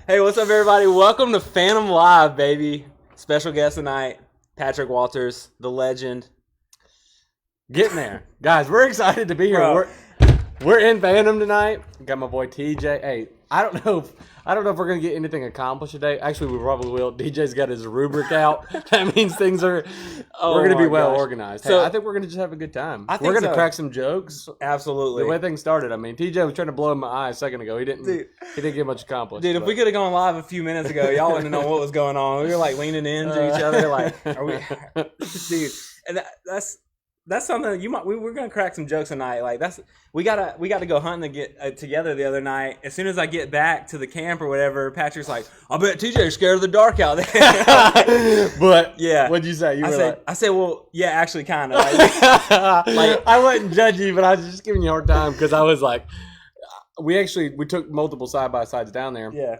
Hey, what's up, everybody? Welcome to Phantom Live, baby. Special guest tonight, Patrick Walters, the legend. Getting there. Guys, we're excited to be here. Bro. We're in Phantom tonight. Got my boy TJ. Hey, I don't know if we're gonna get anything accomplished today. Actually, we probably will. DJ's got his rubric out. That means things are we're gonna be well organized. So- Hey, I think we're gonna just have a good time. I think we're gonna so. crack some jokes. Absolutely. The way things started. I mean, TJ was trying to blow in my eye a second ago. He didn't get much accomplished. Dude, if we could have gone live a few minutes ago, y'all wouldn't know what was going on. We were like leaning into each other, like, are we, dude? And that's something we're gonna crack some jokes tonight. Like we gotta go hunting to get together the other night. As soon as I get back to the camp or whatever, Patrick's like, I bet TJ's scared of the dark out there. But yeah, what'd you say? I said, well, yeah, actually, kind of. Like, I wouldn't judge you, but I was just giving you a hard time because I was like, we took multiple side by sides down there. Yeah.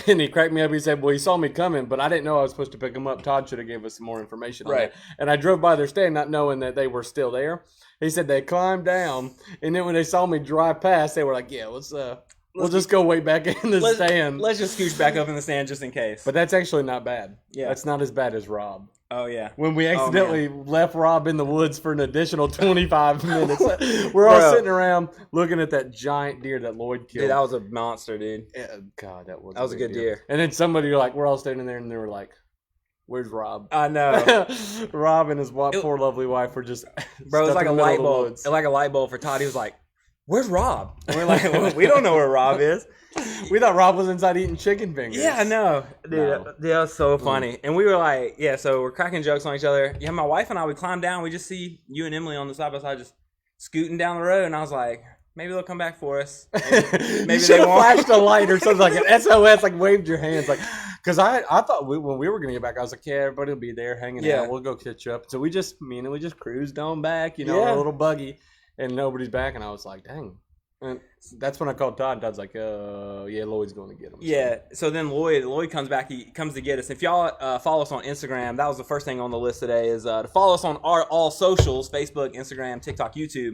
And he cracked me up. He said, well, he saw me coming, but I didn't know I was supposed to pick him up. Todd should have gave us some more information on Right. that. And I drove by their stand not knowing that they were still there. He said they climbed down, and then when they saw me drive past, they were like, yeah, we'll just go way back in the stand. Let's just scooch back up in the stand just in case. But that's actually not bad. Yeah. That's not as bad as Rob. Oh, yeah. When we accidentally left Rob in the woods for an additional 25 minutes. We're all sitting around looking at that giant deer that Lloyd killed. Dude, that was a monster, dude. Yeah, God, that was a good deer. And then we're all standing there and they were like, where's Rob? I know. Rob and his poor lovely wife were just Bro, it was stuck like in a the middle light of the bulb. woods. It was like a light bulb for Todd. He was like, where's Rob? And we're like, well, we don't know where Rob is. We thought Rob was inside eating chicken fingers. Yeah, I know. Dude, No. that was so funny. And we were like, yeah, so we're cracking jokes on each other. Yeah, my wife and I, we climbed down. We just see you and Emily on the side by side just scooting down the road. And I was like, maybe they'll come back for us. Maybe you should have flashed a light or something, like an SOS, like waved your hands. Like, because I thought when we were going to get back, I was like, yeah, everybody will be there hanging out. We'll go catch up. So we just cruised on back, a little buggy, and nobody's back. And I was like, dang. And that's when I called Todd. Todd's like, yeah, Lloyd's going to get him. Yeah, so then Lloyd comes back. He comes to get us. If y'all follow us on Instagram, that was the first thing on the list today is to follow us on our all socials, Facebook, Instagram, TikTok, YouTube.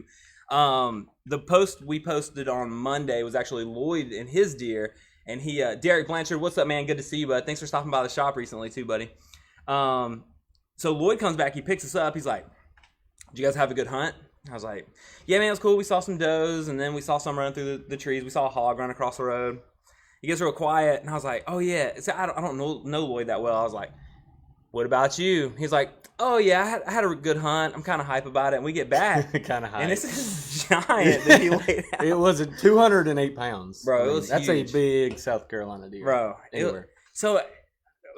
The post we posted on Monday was actually Lloyd and his deer. And he, Derek Blanchard, what's up, man? Good to see you, bud. Thanks for stopping by the shop recently too, buddy. So Lloyd comes back. He picks us up. He's like, did you guys have a good hunt? I was like, yeah, man, it was cool. We saw some does, and then we saw some run through the trees. We saw a hog run across the road. He gets real quiet, and I was like, oh, yeah. So I don't know Lloyd that well. I was like, what about you? He's like, oh, yeah, I had a good hunt. I'm kind of hype about it. And we get back. Kind of hype. And it's this giant that he laid out. It was 208 pounds. Bro, it was That's huge. A big South Carolina deer. Bro. Anywhere. So,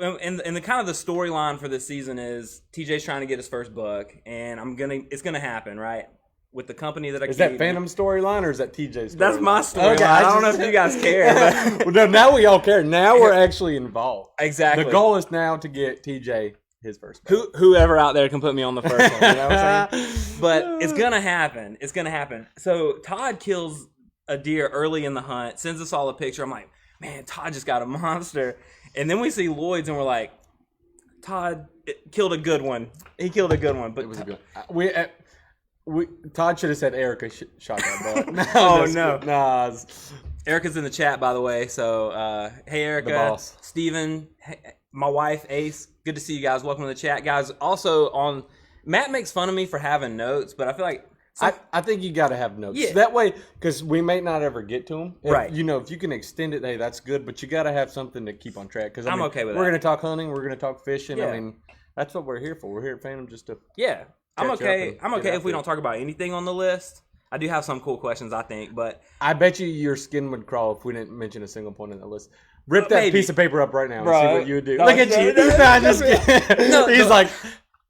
and the kind of the storyline for this season is TJ's trying to get his first buck, and it's gonna happen, right? With the company that I Is that Phantom storyline or is that TJ's storyline? That's my storyline. Okay, I don't know if you guys care. But... Well, no, now we all care. Now we're actually involved. Exactly. The goal is now to get TJ his first buck. Whoever out there can put me on the first one. You know what I'm saying? But it's gonna happen. It's gonna happen. So Todd kills a deer early in the hunt, sends us all a picture. I'm like, man, Todd just got a monster. And then we see Lloyd's, and we're like, Todd killed a good one. He killed a good one. But it was a good one. Todd should have said Erica shot that buck. Oh, no. Nah. Erica's in the chat, by the way. So, hey, Erica. The boss. Steven, my wife, Ace. Good to see you guys. Welcome to the chat. Guys, also Matt makes fun of me for having notes, but I feel like... I think you got to have notes. Yeah. That way, because we may not ever get to them. Right. If you can extend it, hey, that's good. But you got to have something to keep on track. Because I'm okay with that. We're going to talk hunting. We're going to talk fishing. Yeah. I mean, that's what we're here for. We're here at Phantom just to. Yeah, I'm okay. I'm okay if we there. don't talk about anything on the list. I do have some cool questions, I think, but I bet you your skin would crawl if we didn't mention a single point in that list. Rip that maybe. Piece of paper up right now and Bro. see what you would do. No, Look at no, you. no, He found his no, skin. no, He's no. like,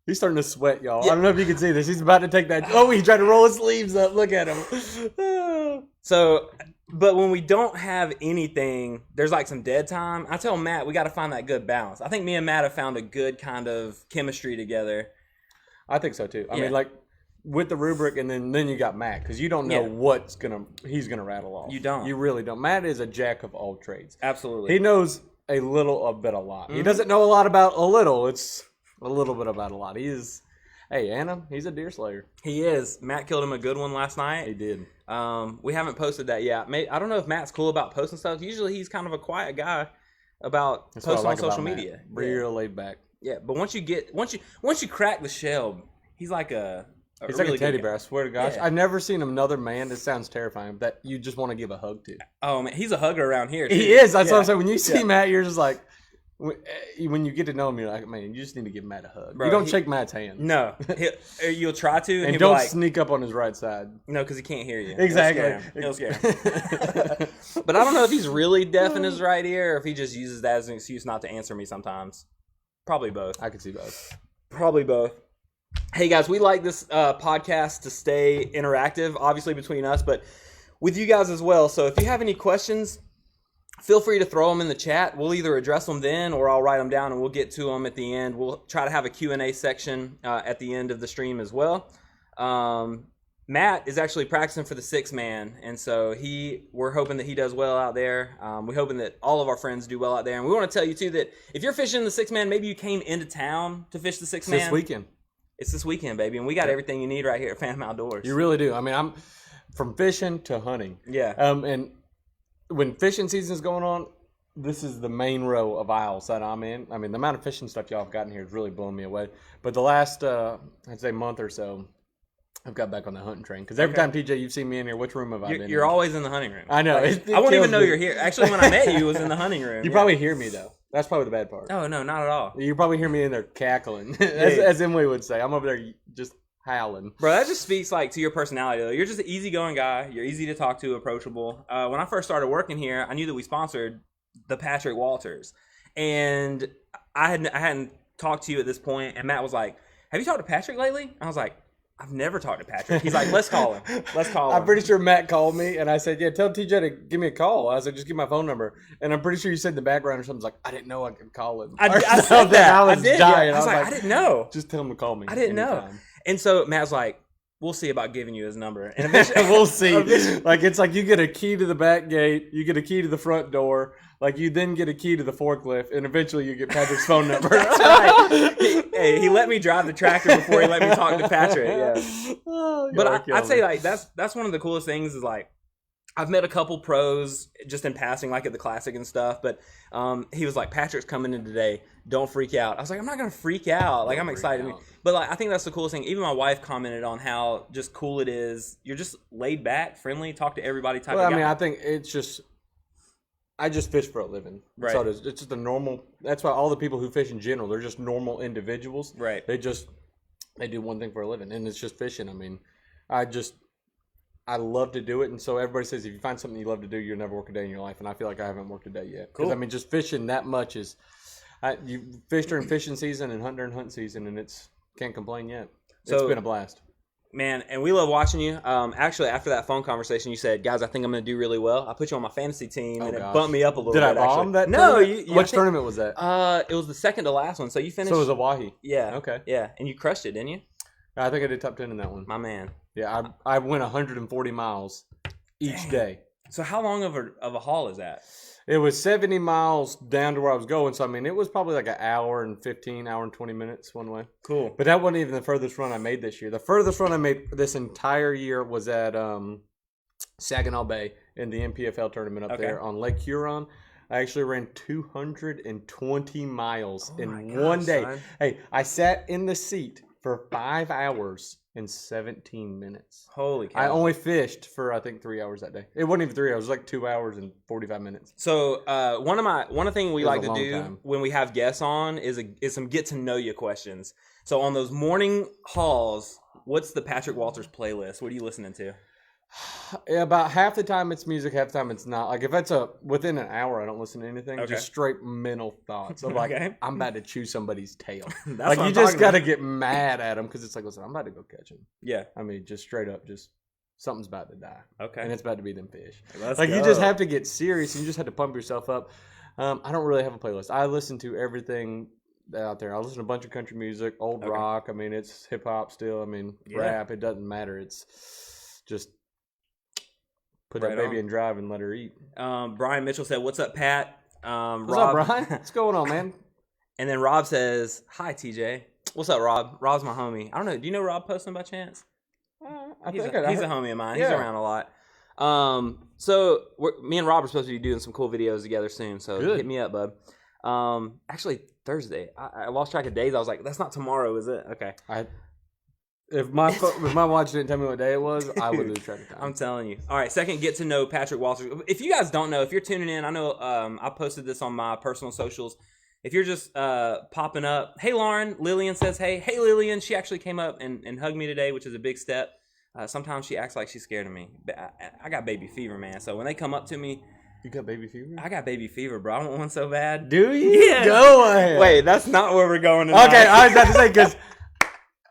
he's starting to sweat, y'all. Yeah. I don't know if you can see this. He's about to take that. Oh, he's trying to roll his sleeves up. Look at him. So, but when we don't have anything, there's like some dead time. I tell Matt, we got to find that good balance. I think me and Matt have found a good kind of chemistry together. I think so too. I Yeah. mean, like with the rubric, and then you got Matt because you don't know Yeah. what he's gonna rattle off. You don't. You really don't. Matt is a jack of all trades. Absolutely. He knows a bit a lot. Mm-hmm. He doesn't know a lot about a little. It's a little bit about a lot. Hey, Anna, he's a deer slayer. He is. Matt killed him a good one last night. He did. We haven't posted that yet. I don't know if Matt's cool about posting stuff. Usually he's kind of a quiet guy. about That's what I posting like on social about Matt. media. Real laid back. Yeah, but once you crack the shell, he's like He's really like a teddy good bear. I swear to gosh, Yeah. I've never seen another man. This sounds terrifying. That you just want to give a hug to. Oh man, he's a hugger around here. Too. He is. That's what Yeah. I'm saying. When you see Yeah. Matt, you're just like, when you get to know him, you're like, man, you just need to give Matt a hug. Bro, you don't shake Matt's hand. No, you'll try to, and And he'll don't be like, sneak up on his right side. no, because he can't hear you. Exactly. He'll scare him. But I don't know if he's really deaf in his right ear, or if he just uses that as an excuse not to answer me sometimes. Probably both. I could see both. Probably both. Hey guys, we like this podcast to stay interactive, obviously between us, but with you guys as well. So if you have any questions, feel free to throw them in the chat. We'll either address them then, or I'll write them down and we'll get to them at the end. We'll try to have a Q&A section at the end of the stream as well. Matt is actually practicing for the 6-man, and so we're hoping that he does well out there. We're hoping that all of our friends do well out there. And we want to tell you, too, that if you're fishing the 6-man, maybe you came into town to fish the 6-man. This weekend. It's this weekend, baby, and we got everything you need right here at Phantom Outdoors. You really do. I mean, I'm from fishing to hunting. Yeah. And when fishing season is going on, this is the main row of aisles that I'm in. I mean, the amount of fishing stuff y'all have gotten here is really blowing me away. But the last, I'd say, month or so, I've got back on the hunting train. Because every time, TJ, you've seen me in here, which room have I been in? You're always in the hunting room. I know. Like, It I won't even kills know me. you're here. Actually, when I met you, it was in the hunting room. You probably hear me, though. That's probably the bad part. Oh, no, not at all. You probably hear me in there cackling, as Emily would say. I'm over there just howling. Bro, that just speaks like to your personality, though. You're just an easygoing guy. You're easy to talk to, approachable. When I first started working here, I knew that we sponsored the Patrick Walters. And I hadn't talked to you at this point, and Matt was like, have you talked to Patrick lately? I was like, I've never talked to Patrick. He's like, let's call him. Let's call him. I'm pretty sure Matt called me, and I said, yeah, tell TJ to give me a call. I said, just give my phone number. And I'm pretty sure you said in the background or something like, I didn't know I could call him. I said that. I was did, dying. yeah. I was like, I didn't know. Just tell him to call me. I didn't know. anytime. And so Matt was like, we'll see about giving you his number. And eventually, We'll see. Like, it's like you get a key to the back gate, you get a key to the front door, like you then get a key to the forklift, and eventually you get Patrick's phone number. That's right. He let me drive the tractor before he let me talk to Patrick. Yeah. Oh, But I'd say like that's one of the coolest things is like I've met a couple pros just in passing, like at the Classic and stuff. But he was like, Patrick's coming in today. Don't freak out. I was like, I'm not gonna freak out. Like I'm excited. But like I think that's the coolest thing. Even my wife commented on how just cool it is. You're just laid back, friendly, talk to everybody type of guy. I mean, I think it's just. I just fish for a living. That's all it is. It's just a normal. That's why all the people who fish in general, they're just normal individuals. Right. They do one thing for a living, and it's just fishing. I mean, I love to do it, and so everybody says if you find something you love to do, you'll never work a day in your life. And I feel like I haven't worked a day yet. Because I mean, just fishing that much is. You fish during fishing season and hunt during hunt season, and can't complain yet. It's been a blast. Man, and we love watching you. Actually, after that phone conversation, you said, guys, I think I'm going to do really well. I put you on my fantasy team, and it bumped me up a little bit. Did I bomb that No. tournament? Which tournament was that? It was the second to last one. So you finished. So it was a Wahi. Yeah. Okay. Yeah, and you crushed it, didn't you? I think I did top 10 in that one. My man. Yeah, I went 140 miles each day. So how long of a haul is that? It was 70 miles down to where I was going. So, I mean, it was probably like an hour and 20 minutes one way. Cool. But that wasn't even the furthest run I made this year. The furthest run I made this entire year was at Saginaw Bay in the MPFL tournament up there on Lake Huron. I actually ran 220 miles in one day. Son. Hey, I sat in the seat for 5 hours and 17 minutes. Holy cow. I only fished for, I think, 3 hours that day. It wasn't even 3 hours. It was like 2 hours and 45 minutes. So one thing we like to do when we have guests on is some get to know you questions. So on those morning hauls, what's the Patrick Walters playlist? What are you listening to? About half the time it's music, half the time it's not. Like if it's within an hour, I don't listen to anything. Okay. Just straight mental thoughts of like, I'm about to chew somebody's tail. Like you just got to get mad at them because it's like, listen, I'm about to go catch him. Yeah. I mean, just straight up, just something's about to die. Okay. And it's about to be them fish. Let's go. You just have to get serious. And you just have to pump yourself up. I don't really have a playlist. I listen to everything out there. I listen to a bunch of country music, old rock. I mean, it's hip hop still. I mean, rap. It doesn't matter. It's just. Put that baby in drive and let her eat. Brian Mitchell said, "What's up, Pat?" What's up, Brian? What's going on, man? And then Rob says, "Hi, TJ. What's up, Rob? Rob's my homie. I don't know. Do you know Rob Poston by chance? He's a homie of mine. Yeah. He's around a lot. So me and Rob are supposed to be doing some cool videos together soon. So hit me up, bud. Actually Thursday. I lost track of days. I was like, that's not tomorrow, is it? Okay. If my watch didn't tell me what day it was, I would lose track of time. I'm telling you. All right, second, get to know Patrick Walters. If you guys don't know, if you're tuning in, I know I posted this on my personal socials. If you're just popping up, hey Lauren, Lillian says hey. Hey Lillian, she actually came up and hugged me today, which is a big step. Sometimes she acts like she's scared of me. I got baby fever, man. So when they come up to me, you got baby fever? I got baby fever, bro. I want one so bad. Do you? Yeah. Go ahead. Wait, that's not where we're going tonight. Okay, I was about to say because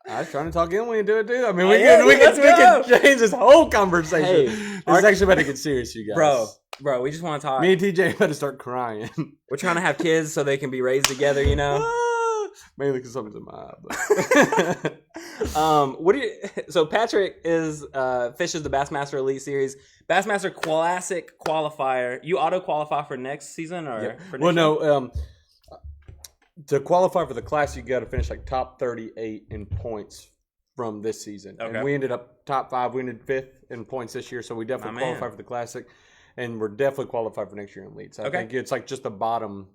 I was trying to talk in when you do it too. I mean, we can change this whole conversation. Hey, this is actually about to get serious, you guys. Bro, we just want to talk. Me and TJ about to start crying. We're trying to have kids so they can be raised together, you know. Mainly because something's in my eye. But. So Patrick is fishes the Bassmaster Elite Series, Bassmaster Classic qualifier. You auto qualify for next season or? Yep. For next year? To qualify for the class, you got to finish like top 38 in points from this season. Okay. And we ended up top 5. We ended 5th in points this year, so we definitely qualified for the Classic, and we're definitely qualified for next year in Elite. So I think it's like just the bottom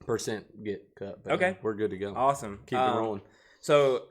% get cut. Okay, we're good to go. Awesome. Keep it rolling. So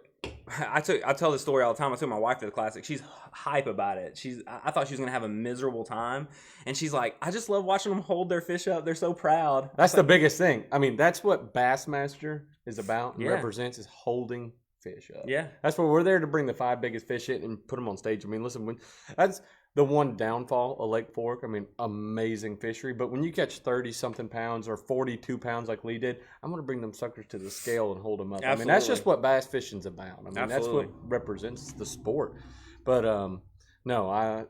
I tell this story all the time. I took my wife to the Classic. She's hype about it. I thought she was gonna have a miserable time, and she's like, I just love watching them hold their fish up. They're so proud. That's the biggest thing. I mean, that's what Bassmaster is about and represents, is holding fish up. Yeah, that's what we're there to bring the 5 biggest fish in and put them on stage. I mean, listen, that's the one downfall of Lake Fork. I mean, amazing fishery, but when you catch 30-something pounds or 42 pounds like Lee did, I'm going to bring them suckers to the scale and hold them up. Absolutely. I mean, that's just what bass fishing's about. I mean, that's what represents the sport. But no, I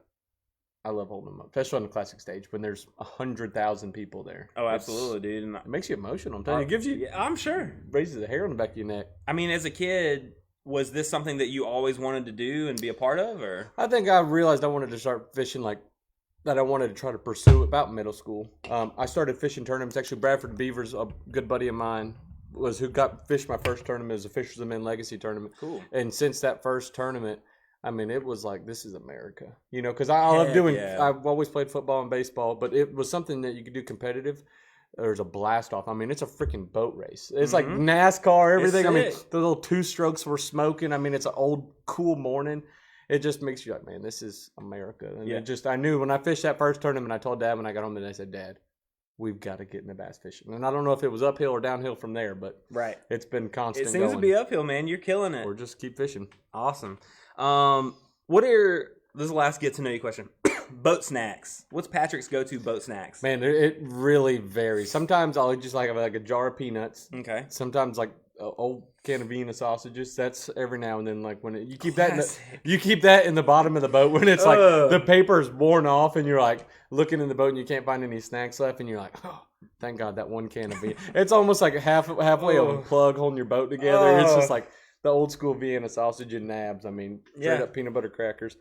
love holding them up, especially on the Classic stage when there's 100,000 people there. Oh, absolutely, dude. It makes you emotional. I'm telling you, it gives you. Yeah, I'm sure. Raises the hair on the back of your neck. I mean, as a kid, was this something that you always wanted to do and be a part of, or? I think I realized I wanted to start fishing like that. I wanted to try to pursue about middle school. I started fishing tournaments. Actually, Bradford Beavers, a good buddy of mine, was who got fished my first tournament as a Fishers of Men Legacy tournament. Cool. And since that first tournament, I mean, it was like, this is America, you know, because I love doing. Yeah. I've always played football and baseball, but it was something that you could do competitive. There's a blast off. I mean, it's a freaking boat race. It's like NASCAR, everything. I mean, the little 2 strokes were smoking. I mean, it's an old, cool morning. It just makes you like, man, this is America. And it just, I knew when I fished that first tournament, I told Dad when I got home today, I said, Dad, we've got to get into bass fishing. And I don't know if it was uphill or downhill from there, but it's been constant. It seems to be uphill, man. You're killing it. Or just keep fishing. Awesome. This is the last get to know you question. Boat snacks. What's Patrick's go-to boat snacks? Man, it really varies. Sometimes I'll just have like a jar of peanuts. Okay. Sometimes like an old can of Vienna sausages. That's every now and then. Like when you keep that in the bottom of the boat when it's like the paper's worn off and you're like looking in the boat and you can't find any snacks left and you're like, oh, thank God that one can of Vienna. It's almost like halfway of a plug holding your boat together. It's just like the old school Vienna sausage and nabs. I mean, straight up peanut butter crackers.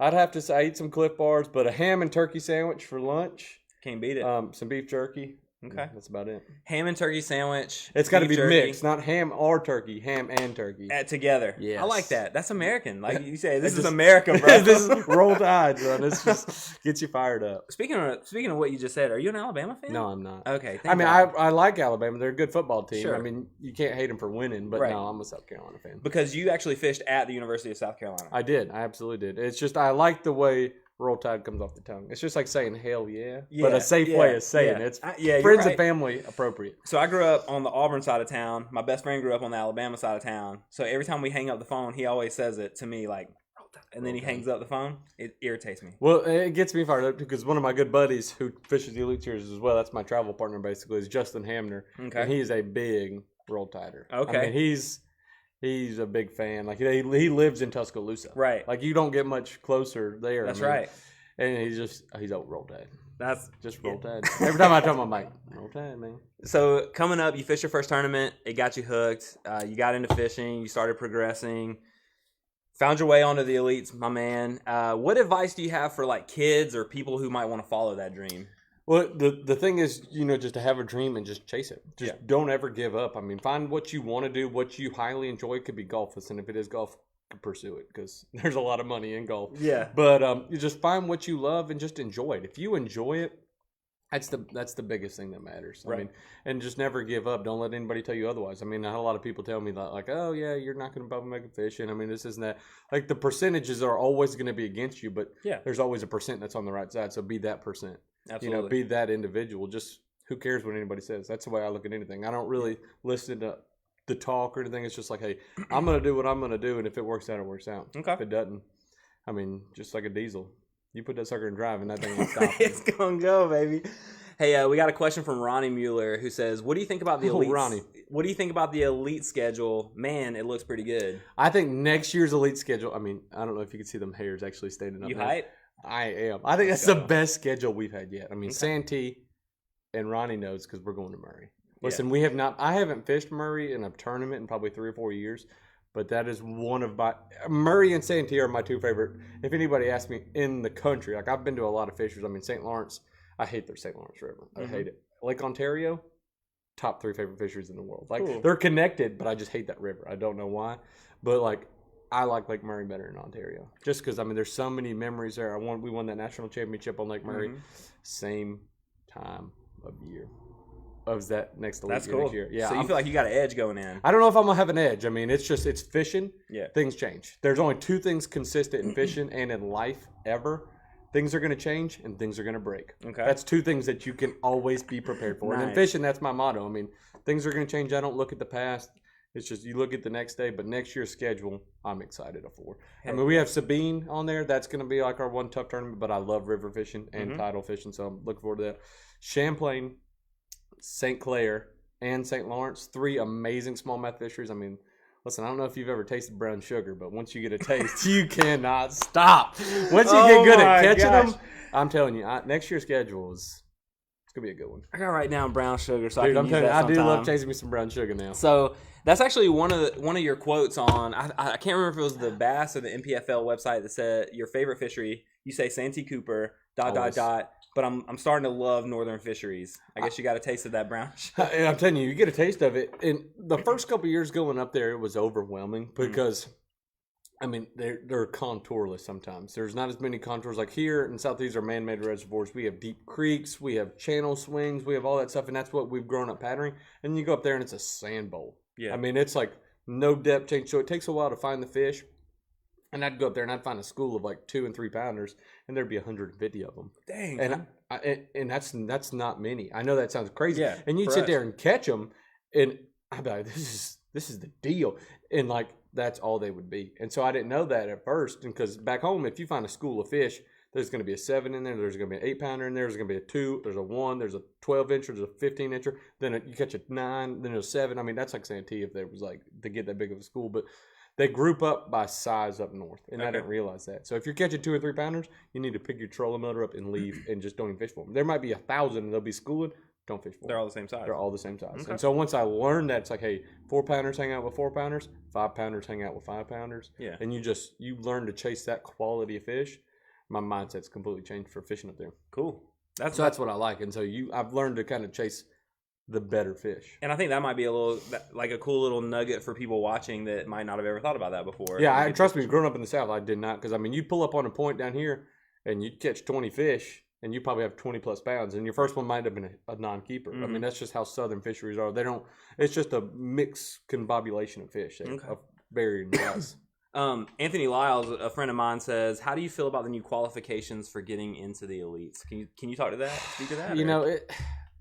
I'd have to say I eat some Cliff Bars, but a ham and turkey sandwich for lunch. Can't beat it. Some beef jerky. Okay. That's about it. Ham and turkey sandwich. It's got to be mixed, not ham or turkey, ham and turkey. Together. Yes. I like that. That's American. Like you say, this is America, bro. This is Roll Tide, bro. This just gets you fired up. Speaking of what you just said, are you an Alabama fan? No, I'm not. Okay. I mean, I like Alabama. They're a good football team. Sure. I mean, you can't hate them for winning, but no, I'm a South Carolina fan. Because you actually fished at the University of South Carolina. I did. I absolutely did. It's just I like the way Roll Tide comes off the tongue. It's just like saying hell yeah, but a safe way of saying it. It's friends and family appropriate. So I grew up on the Auburn side of town. My best friend grew up on the Alabama side of town. So every time we hang up the phone, he always says it to me like, and then he hangs up the phone. It irritates me. Well, it gets me fired up because one of my good buddies who fishes the Elite Series as well, that's my travel partner basically, is Justin Hamner. Okay. And he's a big Roll Tider. Okay. I mean, he's a big fan. Like he lives in Tuscaloosa. Right. Like you don't get much closer there. That's right. And he's out Roll Tide. That's just Roll Tide. Every time I tell him, I'm like, Roll Tide, man. So coming up, you fished your first tournament. It got you hooked. You got into fishing. You started progressing. Found your way onto the elites, my man. What advice do you have for like kids or people who might want to follow that dream? Well, the thing is, just to have a dream and just chase it. Just don't ever give up. I mean, find what you want to do, what you highly enjoy. It could be golf. Listen, if it is golf, pursue it because there's a lot of money in golf. Yeah. But you just find what you love and just enjoy it. If you enjoy it, that's the biggest thing that matters. Right. I mean, and just never give up. Don't let anybody tell you otherwise. I mean, I had a lot of people tell me that, like, oh yeah, you're not going to make a fishing. I mean, this isn't that. Like the percentages are always going to be against you, but there's always a percent that's on the right side. So be that percent. Absolutely. Be that individual. Just who cares what anybody says? That's the way I look at anything. I don't really listen to the talk or anything. It's just like, hey, I'm going to do what I'm going to do, and if it works out, it works out. Okay. If it doesn't, I mean, just like a diesel. You put that sucker in drive, and that thing will stop. It's gonna go, baby. Hey, we got a question from Ronnie Mueller who says, "What do you think about the elite? Ronnie. What do you think about the elite schedule? Man, it looks pretty good." I think next year's elite schedule. I mean, I don't know if you can see them hairs actually standing up. You there. hype? I am. I think that's the best schedule we've had yet. I mean, Santee and Ronnie knows because we're going to Murray. Listen, we have not. I haven't fished Murray in a tournament in probably 3 or 4 years. But that is one of my Murray and Santee are my two favorite. If anybody asks me in the country, like I've been to a lot of fishers. I mean, St. Lawrence, I hate the St. Lawrence River. I hate it. Lake Ontario, top 3 favorite fisheries in the world. Like they're connected, but I just hate that river. I don't know why, but like I like Lake Murray better in Ontario, just because I mean there's so many memories there. We won that national championship on Lake Murray, same time of year. Of that next elite year next year. Yeah. So you feel like you got an edge going in. I don't know if I'm gonna have an edge. I mean, it's fishing. Yeah. Things change. There's only 2 things consistent in fishing and in life ever. Things are gonna change and things are gonna break. Okay. That's 2 things that you can always be prepared for. Nice. And in fishing, that's my motto. I mean, things are gonna change. I don't look at the past. It's just you look at the next day, but next year's schedule, I'm excited for. I mean, we have Sabine on there. That's going to be like our one tough tournament, but I love river fishing and tidal fishing, so I'm looking forward to that. Champlain, St. Clair, and St. Lawrence, 3 amazing smallmouth fisheries. I mean, listen, I don't know if you've ever tasted brown sugar, but once you get a taste, you cannot stop. Once you get good at catching them, I'm telling you, next year's schedule is it's going to be a good one. I got to write down brown sugar so Dude, I can use that sometime. I do love chasing me some brown sugar now. So that's actually one of your quotes on, I can't remember if it was the Bass or the NPFL website that said your favorite fishery. You say Santee Cooper, ... But I'm starting to love northern fisheries. I guess you got a taste of that brown sugar. And I'm telling you, you get a taste of it. And the first couple of years going up there, it was overwhelming because, I mean, they're contourless sometimes. There's not as many contours. Like here in Southeast are man-made reservoirs. We have deep creeks. We have channel swings. We have all that stuff. And that's what we've grown up patterning. And you go up there and it's a sand bowl. Yeah. I mean, it's like no depth change. So it takes a while to find the fish. And I'd go up there and I'd find a school of like 2 and 3 pounders, and there'd be 150 of them. Dang. And that's not many. I know that sounds crazy. Yeah, and you'd sit there and catch them, and I'd be like, this is the deal. And like that's all they would be. And so I didn't know that at first, because back home, if you find a school of fish, there's going to be a 7 in there. There's going to be an 8 pounder in there. There's going to be a 2. There's a 1. There's a 12-incher. There's a 15-incher. Then you catch a 9. Then there's a 7. I mean, that's like Santee if there was like to get that big of a school, but. They group up by size up north, and I didn't realize that. So if you're catching 2 or 3 pounders, you need to pick your trolling motor up and leave, and just don't even fish for them. There might be 1,000, and they'll be schooling. Don't fish for them. They're all the same size. They're all the same size. Okay. And so once I learned that, it's like, hey, 4 pounders hang out with 4 pounders, 5 pounders hang out with 5 pounders. Yeah. And you learn to chase that quality of fish. My mindset's completely changed for fishing up there. Cool. That's what I like. And so I've learned to kind of chase the better fish. And I think that might be a cool little nugget for people watching that might not have ever thought about that before. Yeah, trust me, growing up in the South, I did not. Because, I mean, you'd pull up on a point down here, and you'd catch 20 fish, and you probably have 20-plus pounds. And your first one might have been a non-keeper. I mean, that's just how southern fisheries are. It's just a mixed convolvulation of fish of varying size. Anthony Lyles, a friend of mine, says, how do you feel about the new qualifications for getting into the elites? Can you talk to that? Speak to that? You know,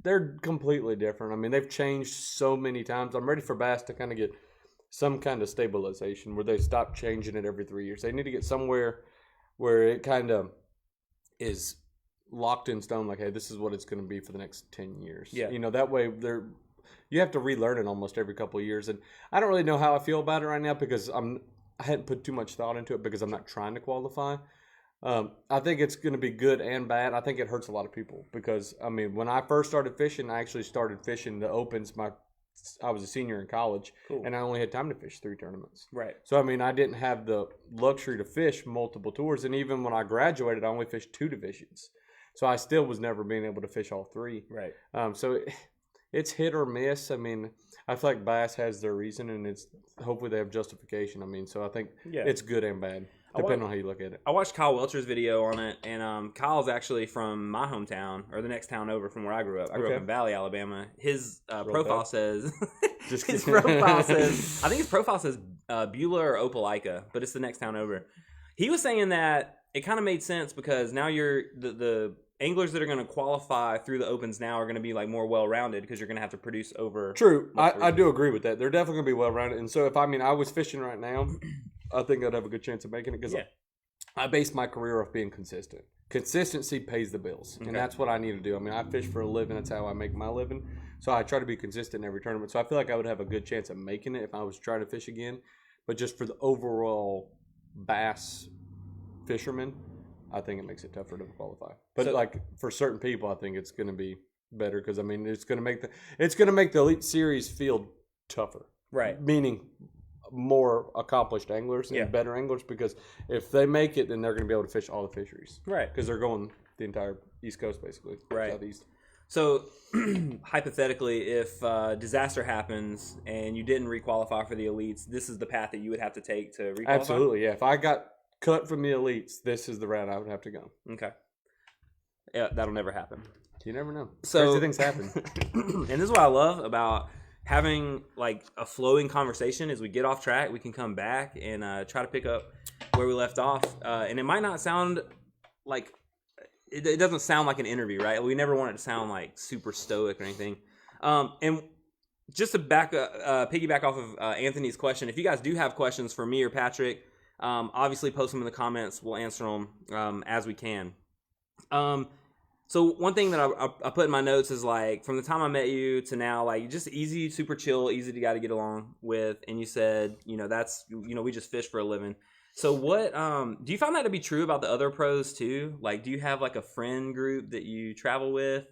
they're completely different. I mean, they've changed so many times. I'm ready for Bass to kind of get some kind of stabilization where they stop changing it every 3 years. They need to get somewhere where it kind of is locked in stone, like, hey, this is what it's going to be for the next 10 years. Yeah. You know, that way you have to relearn it almost every couple of years. And I don't really know how I feel about it right now because I hadn't put too much thought into it because I'm not trying to qualify. I think it's going to be good and bad. I think it hurts a lot of people because, I mean, when I first started fishing, I actually started fishing the Opens. I was a senior in college, and I only had time to fish 3 tournaments. Right. So, I mean, I didn't have the luxury to fish multiple tours, and even when I graduated, I only fished 2 divisions. So I still was never being able to fish all 3. Right. So it's hit or miss. I mean, I feel like bass has their reason, and it's hopefully they have justification. I mean, so I think it's good and bad, depending on how you look at it. I watched Kyle Welcher's video on it, and Kyle's actually from my hometown, or the next town over from where I grew up. I grew up in Valley, Alabama. His profile says, I think his profile says Beulah or Opelika, but it's the next town over. He was saying that it kind of made sense because now you're the anglers that are going to qualify through the opens now are going to be like more well-rounded because you're going to have to produce over. True. I do agree with that. They're definitely going to be well-rounded. And so if I was fishing right now, I think I'd have a good chance of making it because I base my career off being consistent. Consistency pays the bills. And that's what I need to do. I mean, I fish for a living. That's how I make my living. So I try to be consistent in every tournament. So I feel like I would have a good chance of making it if I was trying to fish again. But just for the overall bass fisherman, I think it makes it tougher to qualify. But like for certain people, I think it's going to be better because I mean it's going to make the Elite Series field tougher. Right. Meaning more accomplished anglers and better anglers because if they make it, then they're going to be able to fish all the fisheries. Right. Because they're going the entire East Coast basically. Right. Southeast. So hypothetically, if disaster happens and you didn't requalify for the elites, this is the path that you would have to take to requalify? Absolutely. Yeah. If I got cut from the elites, this is the route I would have to go. Okay. Yeah, that'll never happen. You never know. So, crazy things happen. And this is what I love about having like a flowing conversation. Is we get off track, we can come back and try to pick up where we left off. And it might not sound like it doesn't sound like an interview, right? We never want it to sound like super stoic or anything. And just to piggyback off of Anthony's question, if you guys do have questions for me or Patrick, obviously post them in the comments. We'll answer them as we can. So one thing that I put in my notes is like from the time I met you to now, like just easy, super chill, easy to get along with. And you said, that's, we just fish for a living. So what, do you find that to be true about the other pros too? Like, do you have like a friend group that you travel with?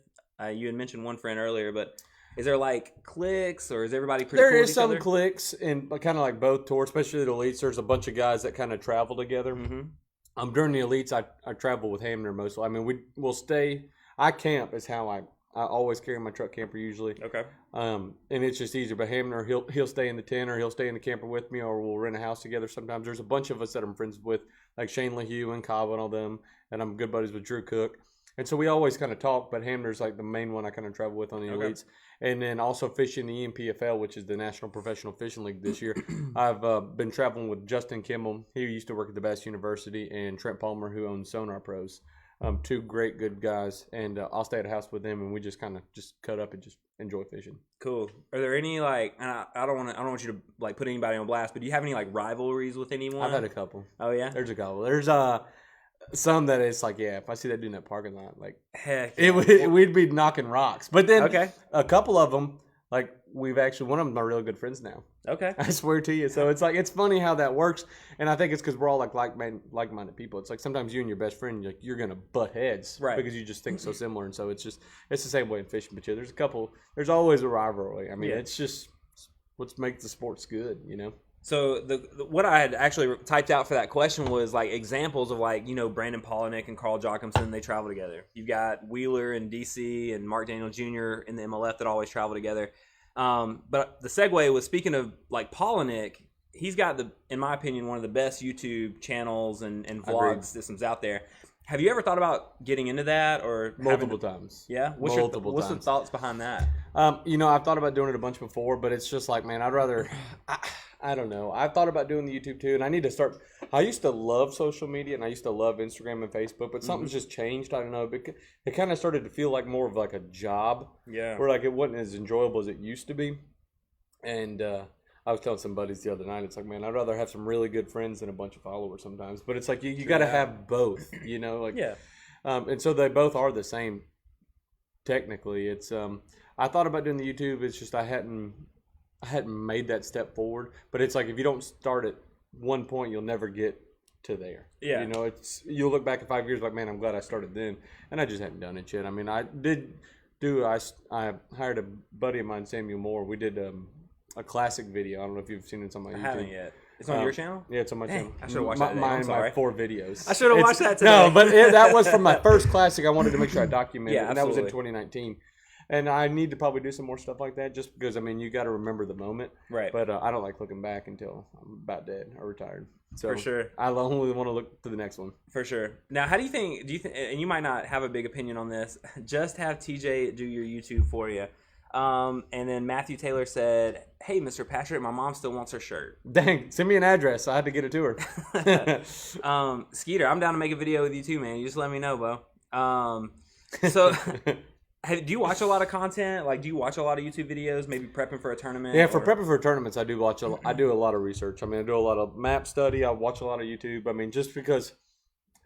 You had mentioned one friend earlier, but is there like cliques or is everybody pretty cool with each other? There is some cliques and kind of like both tours, especially the elites. There's a bunch of guys that kind of travel together. Mm-hmm. During the elites, I travel with Hamner mostly. I mean, we'll stay. I camp is how I always carry my truck camper usually. Okay. And it's just easier. But Hamner, he'll stay in the tent or he'll stay in the camper with me, or we'll rent a house together. Sometimes there's a bunch of us that I'm friends with, like Shane LaHue and Cobb and all them, and I'm good buddies with Drew Cook. And so we always kind of talk, but Hamner's like the main one I kind of travel with on the elites. And then also fishing the EMPFL, which is the National Professional Fishing League this year. I've been traveling with Justin Kimmel. He used to work at the Bass University, and Trent Palmer, who owns Sonar Pros. Two great, good guys. And I'll stay at a house with them, and we just kind of just cut up and just enjoy fishing. Cool. Are there any, like, and I don't want you to, like, put anybody on blast, but do you have any, like, rivalries with anyone? I've had a couple. Oh, yeah? There's a couple. There's some that it's like, if I see that dude in that parking lot, like, heck, we'd be knocking rocks. But then a couple of them, like, we've actually, one of them are really good friends now. Okay. I swear to you. So it's like, it's funny how that works. And I think it's because we're all like-minded people. It's like sometimes you and your best friend, you're going to butt heads. Right. Because you just think so similar. And so it's the same way in fishing. But yeah, there's always a rivalry. I mean, it's just what makes the sports good, So what I had actually typed out for that question was like examples of like, Brandon Polinick and Carl Jochimson, they travel together. You've got Wheeler and DC and Mark Daniel Jr. in the MLF that always travel together. But the segue was, speaking of like Polinick, he's got in my opinion, one of the best YouTube channels and vlog systems out there. Have you ever thought about getting into that or multiple times? Yeah. What's the thoughts behind that? I've thought about doing it a bunch before, but it's just like, man, I'd rather, I don't know. I've thought about doing the YouTube too, and I need to start. I used to love social media, and I used to love Instagram and Facebook, but something's just changed. I don't know. It kind of started to feel like more of like a job. Yeah. Where like it wasn't as enjoyable as it used to be. And I was telling some buddies the other night, it's like, man, I'd rather have some really good friends than a bunch of followers sometimes. But it's like you got to have both, like. Yeah. And so they both are the same. Technically, it's I thought about doing the YouTube. It's just I hadn't made that step forward, but it's like if you don't start at one point, you'll never get to there. Yeah. You'll look back in 5 years like, man, I'm glad I started then, and I just hadn't done it yet. I mean, I hired a buddy of mine, Samuel Moore. We did a classic video. I don't know if you've seen it on my YouTube. I haven't yet. It's on your channel? Yeah, it's on my channel. I should have watched that today. I'm sorry. My 4 videos. I should have watched that today. No, but that was from my first classic. I wanted to make sure I documented it, and that was in 2019. And I need to probably do some more stuff like that just because, I mean, you got to remember the moment. Right. But I don't like looking back until I'm about dead or retired. So for sure. I only want to look to the next one. For sure. Now, how do you think, and you might not have a big opinion on this, just have TJ do your YouTube for you. And then Matthew Taylor said, hey, Mr. Patrick, my mom still wants her shirt. Dang, send me an address. I had to get it to her. Skeeter, I'm down to make a video with you too, man. You just let me know, Bo. So... do you watch a lot of content? Like, do you watch a lot of YouTube videos? Maybe prepping for a tournament? Yeah, for prepping for tournaments, I do watch. I do a lot of research. I mean, I do a lot of map study. I watch a lot of YouTube. I mean, just because.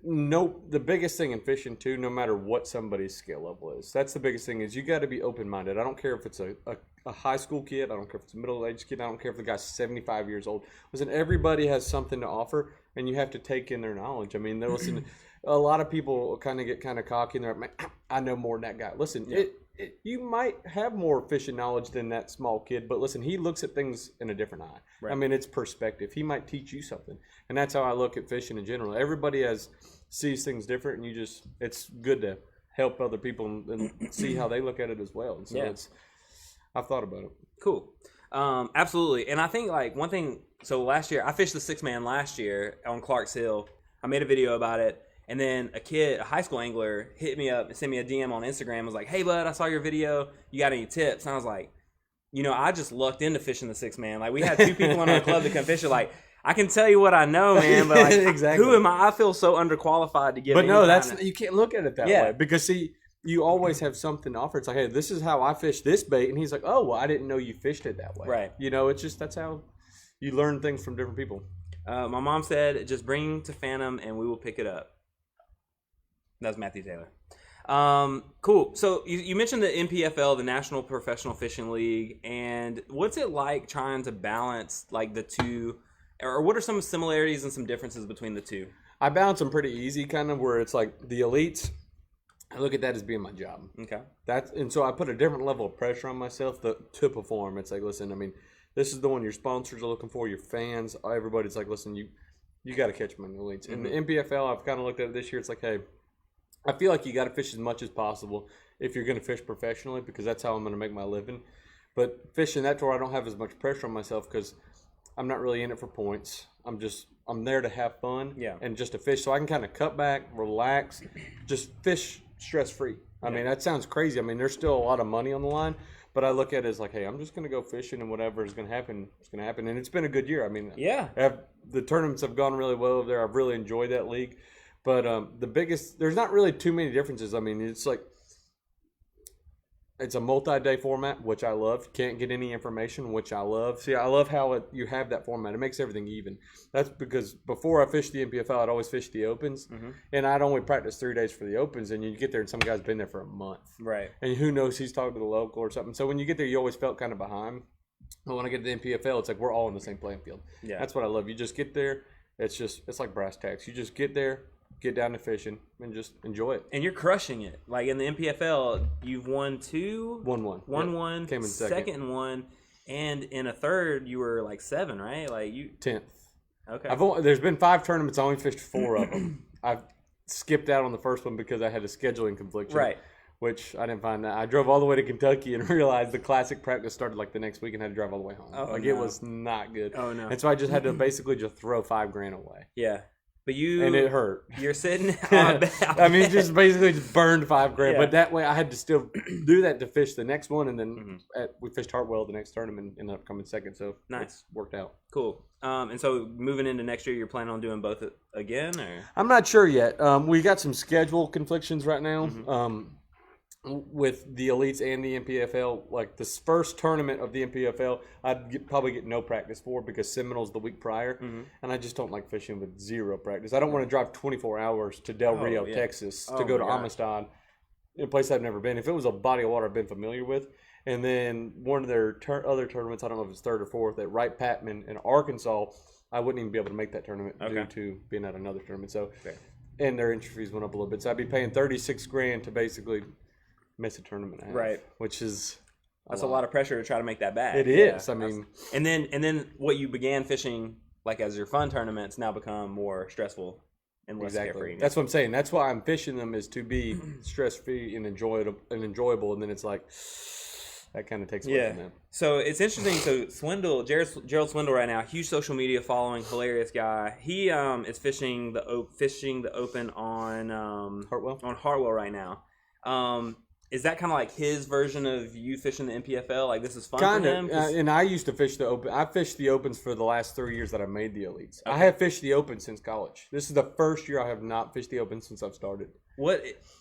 The biggest thing in fishing too, no matter what somebody's skill level is, that's the biggest thing is you got to be open minded. I don't care if it's a high school kid. I don't care if it's a middle aged kid. I don't care if the guy's 75 years old. Listen, everybody has something to offer, and you have to take in their knowledge. I mean, listen. A lot of people kind of get kind of cocky and they're like, man, I know more than that guy. Listen, yeah. You might have more fishing knowledge than that small kid, but listen, he looks at things in a different eye. Right. I mean, it's perspective. He might teach you something. And that's how I look at fishing in general. Everybody sees things different, and it's good to help other people and see how they look at it as well. And so I've thought about it. Cool. Absolutely. And I think like one thing, so last year, I fished the 6-man last year on Clark's Hill. I made a video about it. And then a high school angler, hit me up and sent me a DM on Instagram. Was like, hey, bud, I saw your video. You got any tips? And I was like, I just lucked into fishing the 6-man. Like, we had 2 people in our club that come fish it. Like, I can tell you what I know, man, but like, exactly. Who am I? I feel so underqualified to give. But no, you can't look at it that way because see, you always have something to offer. It's like, hey, this is how I fish this bait, and he's like, oh, well, I didn't know you fished it that way. Right. It's just that's how you learn things from different people. My mom said, just bring to Phantom and we will pick it up. That's Matthew Taylor. Cool. So you mentioned the NPFL, the National Professional Fishing League, and what's it like trying to balance like the two, or what are some similarities and some differences between the two? I balance them pretty easy, kind of where it's like the elites. I look at that as being my job. Okay. And so I put a different level of pressure on myself to perform. It's like, listen, I mean, this is the one your sponsors are looking for, your fans, everybody's like, listen, you got to catch them in the elites. Mm-hmm. In the NPFL, I've kind of looked at it this year. It's like, hey, I feel like you got to fish as much as possible if you're going to fish professionally because that's how I'm going to make my living. But fishing that tour, I don't have as much pressure on myself because I'm not really in it for points. I'm there to have fun and just to fish. So I can kind of cut back, relax, just fish stress-free. I mean, that sounds crazy. I mean, there's still a lot of money on the line. But I look at it as like, hey, I'm just going to go fishing and whatever is going to happen, it's going to happen. And it's been a good year. I mean, the tournaments have gone really well over there. I've really enjoyed that league. But there's not really too many differences. I mean, it's like, it's a multi-day format, which I love. Can't get any information, which I love. See, I love how you have that format. It makes everything even. That's because before I fished the NPFL, I'd always fish the Opens. Mm-hmm. And I'd only practice 3 days for the Opens. And you get there and some guy's been there for a month. Right. And who knows, he's talking to the local or something. So when you get there, you always felt kind of behind. But when I get to the NPFL, it's like we're all in the same playing field. Yeah. That's what I love. You just get there. It's like brass tacks. You just get there, get down to fishing, and just enjoy it. And you're crushing it. Like in the NPFL, you've won 2. Won 1. Won. Came in second 1. And in a third, you were like 7, right? Like 10th. Okay. There's been 5 tournaments. I only fished 4 of them. I've skipped out on the first one because I had a scheduling confliction. Right. Which I didn't find that. I drove all the way to Kentucky and realized the classic practice started like the next week and had to drive all the way home. It was not good. Oh, no. And so I just had to basically just throw $5,000 away. Yeah. But and it hurt. You're sitting. I mean, just basically just burned $5,000. Yeah. But that way, I had to still do that to fish the next one, and then we fished Hartwell the next tournament, and ended up coming second. So nice, worked out. Cool. And so moving into next year, you're planning on doing both again, or? I'm not sure yet. We got some schedule conflictions right now. Mm-hmm. With the elites and the NPFL, like this first tournament of the NPFL, I'd probably get no practice for because Seminole's the week prior, and I just don't like fishing with 0 practice. I don't want to drive 24 hours to Del Rio, Texas, to go to Amistad, in a place I've never been. If it was a body of water I've been familiar with, and then one of their other tournaments, I don't know if it's 3rd or 4th, at Wright-Patman in Arkansas, I wouldn't even be able to make that tournament due to being at another tournament. So, and their entry fees went up a little bit, so I'd be paying $36,000 to basically miss a tournament, which is a lot of pressure to try to make that back. It is. I mean, and then what you began fishing like as your fun tournaments now become more stressful. and less Exactly. carefree. That's what I'm saying. That's why I'm fishing them, is to be stress-free and enjoyable, and then it's like that kind of takes away from them. So it's interesting. So Gerald Swindle right now, huge social media following, hilarious guy. He is fishing the Open on Hartwell right now. Is that kind of like his version of you fishing the NPFL? Like, this is fun for him? And I used to fish the Open. I fished the Opens for the last 3 years that I made the Elites. Okay. I have fished the Open since college. This is the first year I have not fished the Open since I've started.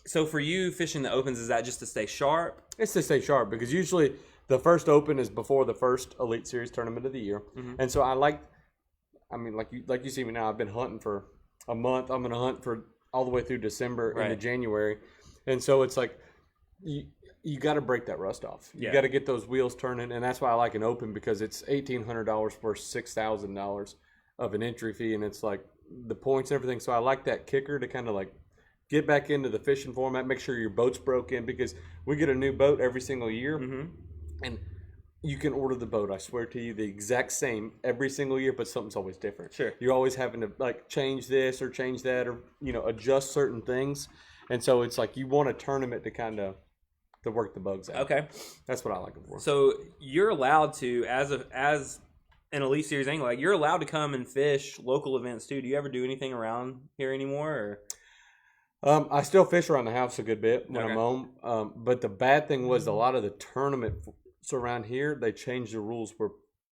So for you, fishing the Opens, is that just to stay sharp? It's to stay sharp, because usually the first Open is before the first Elite Series tournament of the year. Mm-hmm. And so like you see me now, I've been hunting for a month. I'm going to hunt for all the way through December into January. And so it's like, you got to break that rust off. You got to get those wheels turning, and that's why I like an Open, because it's $1,800 for $6,000 of an entry fee, and it's like the points and everything. So I like that kicker to kind of like get back into the fishing format. Make sure your boat's broken, because we get a new boat every single year, and you can order the boat, I swear to you, the exact same every single year, but something's always different. Sure, you're always having to like change this or change that, or adjust certain things, and so it's like you want a tournament to kind of to work the bugs out. Okay. That's what I like it for. So you're allowed to, as an Elite Series angler, like, you're allowed to come and fish local events too. Do you ever do anything around here anymore? Or? I still fish around the house a good bit when I'm home. But the bad thing was a lot of the tournaments around here, they changed the rules where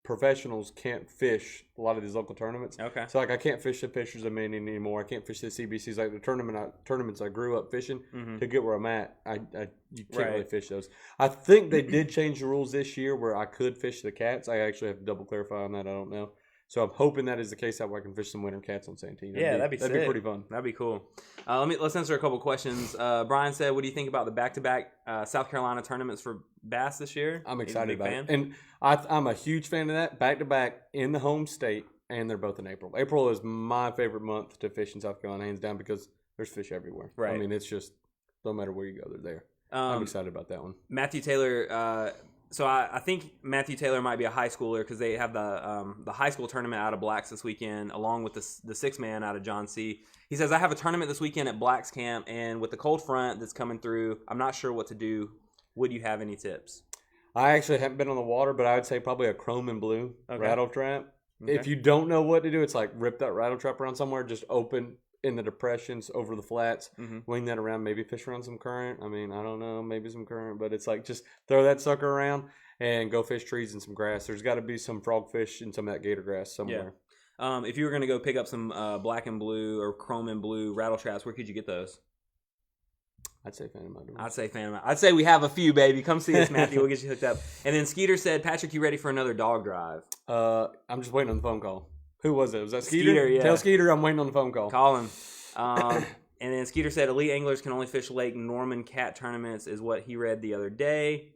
professionals can't fish a lot of these local tournaments. Okay. So like I can't fish the Fishers of Maine anymore. I can't fish the CBCs. Like the tournaments I grew up fishing to get where I'm at. You can't really fish those. I think they did change the rules this year where I could fish the cats. I actually have to double clarify on that. I don't know. So I'm hoping that is the case, that way I can fish some winter cats on Santee. That'd be pretty fun. That'd be cool. Let's answer a couple questions. Brian said, "What do you think about the back-to-back South Carolina tournaments for bass this year?" I'm excited about it, and I'm a huge fan of that. Back-to-back in the home state, and they're both in April. April is my favorite month to fish in South Carolina, hands down, because there's fish everywhere. Right. I mean, it's just no matter where you go, they're there. I'm excited about that one. Matthew Taylor. So I think Matthew Taylor might be a high schooler, because they have the high school tournament out of Blacks this weekend, along with the 6-man out of John C. He says, "I have a tournament this weekend at Blacks camp, and with the cold front that's coming through, I'm not sure what to do. Would you have any tips?" I actually haven't been on the water, but I would say probably a chrome and blue rattle trap. Okay. If you don't know what to do, it's like rip that rattle trap around somewhere, just open in the depressions over the flats, wing that around, maybe fish around some current. I mean, I don't know, maybe some current, but it's like just throw that sucker around and go fish trees and some grass. There's got to be some frogfish and some of that gator grass somewhere. Yeah. If you were going to go pick up some black and blue or chrome and blue rattle traps, where could you get those? I'd say Phantom Outdoors. I'd say we have a few, baby. Come see us, Matthew. We'll get you hooked up. And then Skeeter said, "Patrick, you ready for another dog drive?" I'm just waiting on the phone call. Who was it? Was that Skeeter? Yeah. Tell Skeeter I'm waiting on the phone call. Call him. And then Skeeter said, "Elite anglers can only fish Lake Norman cat tournaments," is what he read the other day.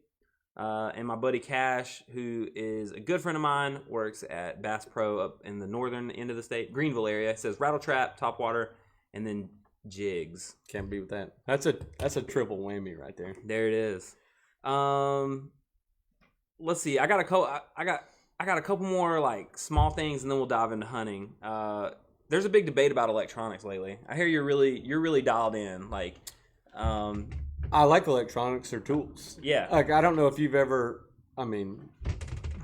And my buddy Cash, who is a good friend of mine, works at Bass Pro up in the northern end of the state, Greenville area. Says rattle trap, topwater, and then jigs. Can't beat with that. That's a triple whammy right there. There it is. Let's see. I got a couple more like small things, and then we'll dive into hunting. There's a big debate about electronics lately. I hear you're really dialed in. Like, I like electronics or tools. Yeah. Like, I don't know if you've ever,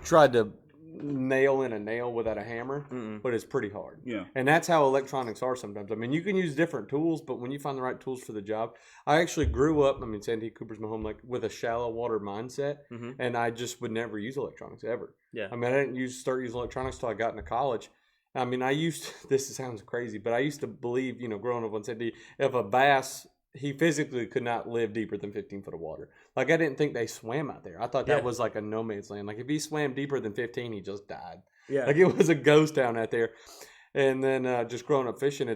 tried to nail in a nail without a hammer, but it's pretty hard. Yeah. And that's how electronics are sometimes. I mean, you can use different tools, but when you find the right tools for the job, I actually grew up, Santee Cooper's my home, like with a shallow water mindset, and I just would never use electronics ever. Yeah. I didn't start using electronics till I got into college. This sounds crazy, but I used to believe, growing up on Santee, if a bass, he physically could not live deeper than 15 foot of water. Like, I didn't think they swam out there. I thought that was like a no man's land. Like, if he swam deeper than 15, he just died. Yeah. Like, it was a ghost down out there. And then just growing up fishing,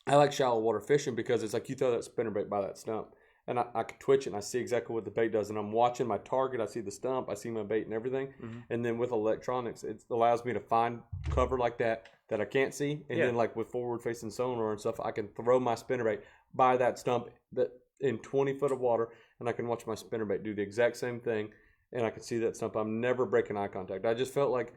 I like shallow water fishing because it's like you throw that spinnerbait by that stump. And I can twitch it and I see exactly what the bait does. And I'm watching my target. I see the stump. I see my bait and everything. And then with electronics, it allows me to find cover like that I can't see. And then like with forward facing sonar and stuff, I can throw my spinnerbait by that stump that in 20 foot of water, and I can watch my spinnerbait do the exact same thing, and I can see that stump. I'm never breaking eye contact. I just felt like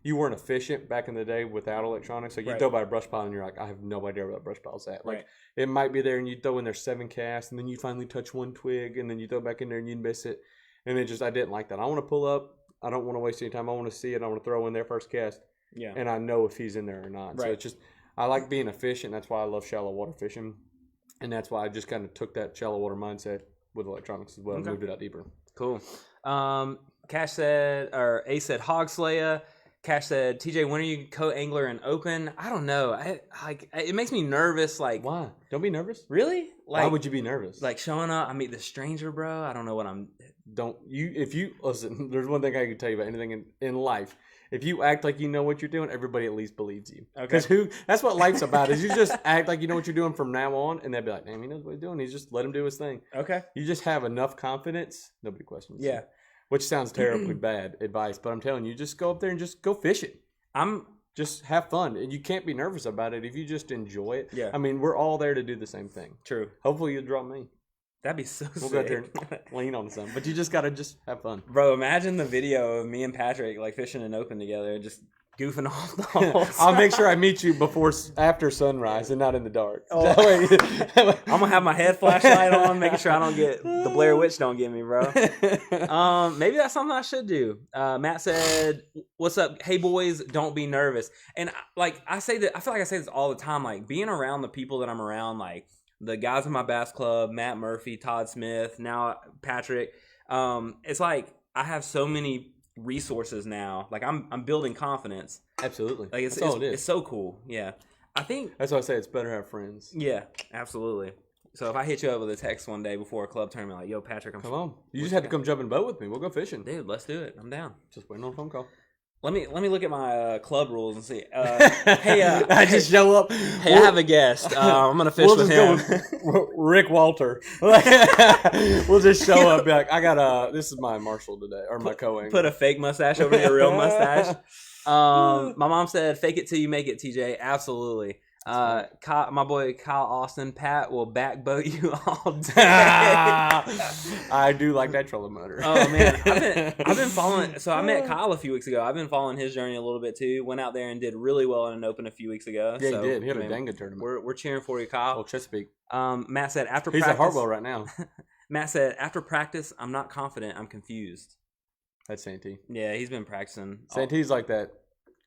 you weren't efficient back in the day without electronics. Like you throw by a brush pile and you're like, I have no idea where that brush pile's at. Like it might be there and you throw in there 7 casts and then you finally touch one twig and then you throw back in there and you miss it. And I didn't like that. I want to pull up. I don't want to waste any time. I want to see it. I want to throw in their first cast. Yeah. And I know if he's in there or not. So it's just, I like being efficient. That's why I love shallow water fishing. And that's why I just kind of took that shallow water mindset with electronics as well and moved it out deeper. Cool. Cash said, or Ace said, Hog Slayer. Cash said, TJ, when are you co-angler in Open? I don't know. It makes me nervous. Like, why? Don't be nervous. Really? Like, why would you be nervous? Like showing up, I meet this stranger, bro. I don't know what I'm. Listen, there's one thing I can tell you about anything in life. If you act like you know what you're doing, everybody at least believes you. Okay. Because that's what life's about. Is you just act like you know what you're doing from now on, and they'll be like, "Damn, he knows what he's doing." He's just let him do his thing. Okay. You just have enough confidence. Nobody questions. Yeah. Which sounds terribly bad advice, but I'm telling you, just go up there and just go fishing. Just have fun, and you can't be nervous about it if you just enjoy it. Yeah. I mean, we're all there to do the same thing. True. Hopefully, you'll draw me. That'd be so sick. We'll go there and lean on something, but you just gotta have fun, bro. Imagine the video of me and Patrick like fishing and Open together, just goofing off the holes. I'll make sure I meet you after sunrise and not in the dark. Oh. I'm gonna have my head flashlight on, making sure I don't get the Blair Witch. Don't get me, bro. Maybe that's something I should do. Matt said, "What's up? Hey boys, don't be nervous." And I say that, I feel like I say this all the time. Like being around the people that I'm around, like the guys in my bass club, Matt Murphy, Todd Smith, now Patrick. It's like I have so many resources now. Like I'm building confidence. Absolutely. Like that's all it is. It's so cool. Yeah. I think that's why I say it's better to have friends. Yeah, absolutely. So if I hit you up with a text one day before a club tournament, like, yo, Patrick, come on. You just have to come jump in a boat with me. We'll go fishing. Dude, let's do it. I'm down. Just waiting on a phone call. Let me look at my club rules and see. I just show up. Hey, I have a guest. I'm gonna fish with him. With Rick Walter. We'll just show up. Be like, I got this is my Marshall today, or my co-angler. Put a fake mustache over your real mustache. My mom said, "Fake it till you make it." TJ, absolutely. My boy Kyle Austin, Pat will backboat you all day. I do like that trolling motor. Oh man, I've been following. So I met Kyle a few weeks ago. I've been following his journey a little bit too. Went out there and did really well in an Open a few weeks ago. Yeah, he did. He had a dang good tournament. We're cheering for you, Kyle. Oh, Chesapeake. Matt said after he's practice, at Hartwell right now. Matt said after practice, I'm not confident. I'm confused. That's Santee. Yeah, he's been practicing. Santee's like that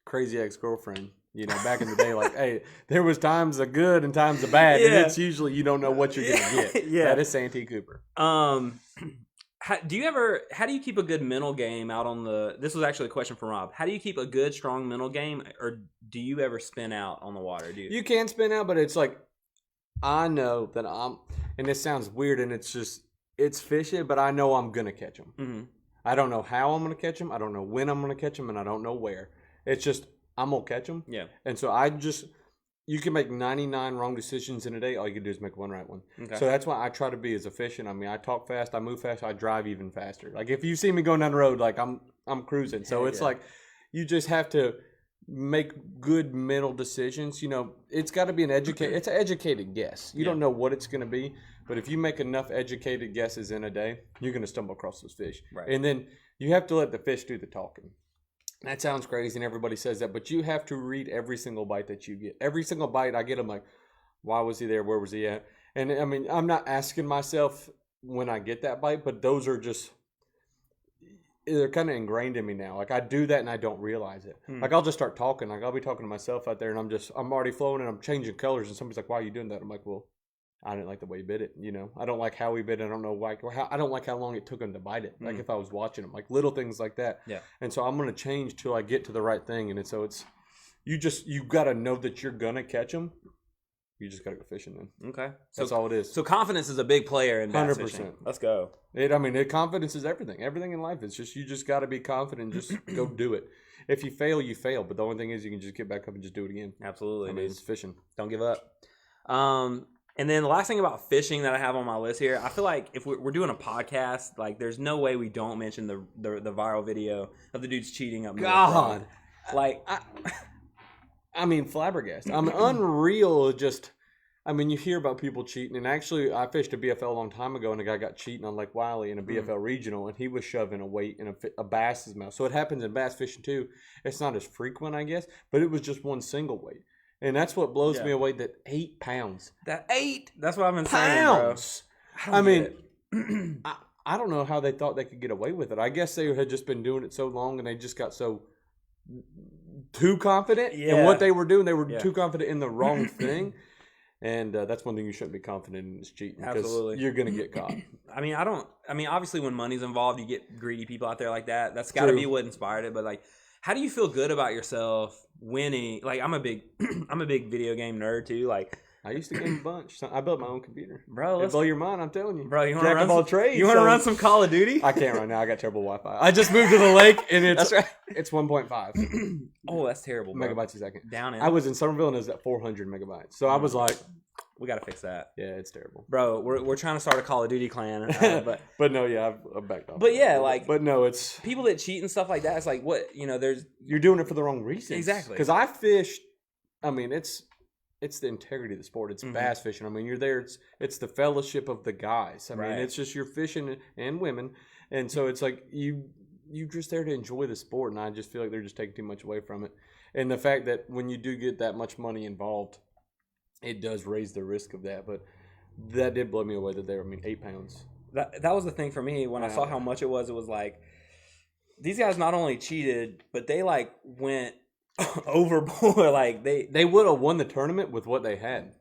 crazy ex-girlfriend. You know, back in the day, like, hey, there was times of good and times of bad, and it's usually you don't know what you're gonna get. Yeah, that is Santee Cooper. How do you keep a good mental game out on the? This was actually a question from Rob. How do you keep a good, strong mental game, or do you ever spin out on the water? You can spin out, but it's like I know that and this sounds weird, and it's fishy, but I know I'm gonna catch them. Mm-hmm. I don't know how I'm gonna catch them. I don't know when I'm gonna catch them, and I don't know where. It's just I'm going to catch them. Yeah. And so you can make 99 wrong decisions in a day. All you can do is make one right one. Okay. So that's why I try to be as efficient. I mean, I talk fast, I move fast, I drive even faster. Like if you see me going down the road, like I'm cruising. So it's like you just have to make good mental decisions. You know, it's got to be it's an educated guess. You don't know what it's going to be, but if you make enough educated guesses in a day, you're going to stumble across those fish. Right. And then you have to let the fish do the talking. That sounds crazy, and everybody says that, but you have to read every single bite that you get. Every single bite I get, I'm like, why was he there? Where was he at? And, I mean, I'm not asking myself when I get that bite, but those are just, they're kind of ingrained in me now. Like, I do that, and I don't realize it. Like, I'll just start talking. Like, I'll be talking to myself out there, and I'm already flowing, and I'm changing colors, and somebody's like, why are you doing that? I'm like, well, I didn't like the way he bit it, you know. I don't like how he bit it. I don't know why. I don't like how long it took him to bite it. Like if I was watching him, like little things like that. Yeah. And so I'm gonna change till I get to the right thing. And so it's you gotta know that you're gonna catch them. You just gotta go fishing then. Okay. That's all it is. So confidence is a big player in bass 100%. Fishing. Let's go. Confidence is everything. Everything in life. It's just you just gotta be confident. Just go do it. If you fail, you fail. But the only thing is you can just get back up and just do it again. Absolutely. I mean, it's fishing. Don't give up. And then the last thing about fishing that I have on my list here, I feel like if we're doing a podcast, like there's no way we don't mention the viral video of the dudes cheating up. God, like I mean, flabbergasted. I'm unreal. Just I mean, you hear about people cheating, and actually, I fished a BFL a long time ago, and a guy got cheating on Lake Wiley in a BFL regional, and he was shoving a weight in a bass's mouth. So it happens in bass fishing too. It's not as frequent, I guess, but it was just one single weight, and that's what blows me away. That 8 pounds. That's what I've been saying, bro. I mean, I don't know how they thought they could get away with it. I guess they had just been doing it so long, and they just got so too confident in what they were doing. They were too confident in the wrong thing. And that's one thing you shouldn't be confident in is cheating. Absolutely. You're going to get caught. I mean, obviously when money's involved, you get greedy people out there like that. That's got to be what inspired it. But like, how do you feel good about yourself winning? Like, I'm a big video game nerd too. Like, I used to game a bunch. I built my own computer. Bro, let's blow your mind, I'm telling you. Bro, you want to run some Call of Duty? I can't right now. I got terrible Wi-Fi. I just moved to the lake, and it's it's 1.5. Oh, that's terrible, bro. Megabytes a second. Down it. I was in Somerville, and it was at 400 megabytes. So I was like, we got to fix that. Yeah, it's terrible. Bro, we're trying to start a Call of Duty clan. But no, yeah, I've backed off. But yeah, like. But no, it's. People that cheat and stuff like that, it's like, what, You're doing it for the wrong reasons. Exactly. Because I fished, I mean, it's the integrity of the sport. It's bass fishing. I mean, you're there. It's the fellowship of the guys. I mean, it's just you're fishing and women, and so it's like you're just there to enjoy the sport. And I just feel like they're just taking too much away from it. And the fact that when you do get that much money involved, it does raise the risk of that. But that did blow me away that they were. I mean, 8 pounds. That was the thing for me when I saw how much it was. It was like these guys not only cheated, but they like went overboard. Like they would have won the tournament with what they had.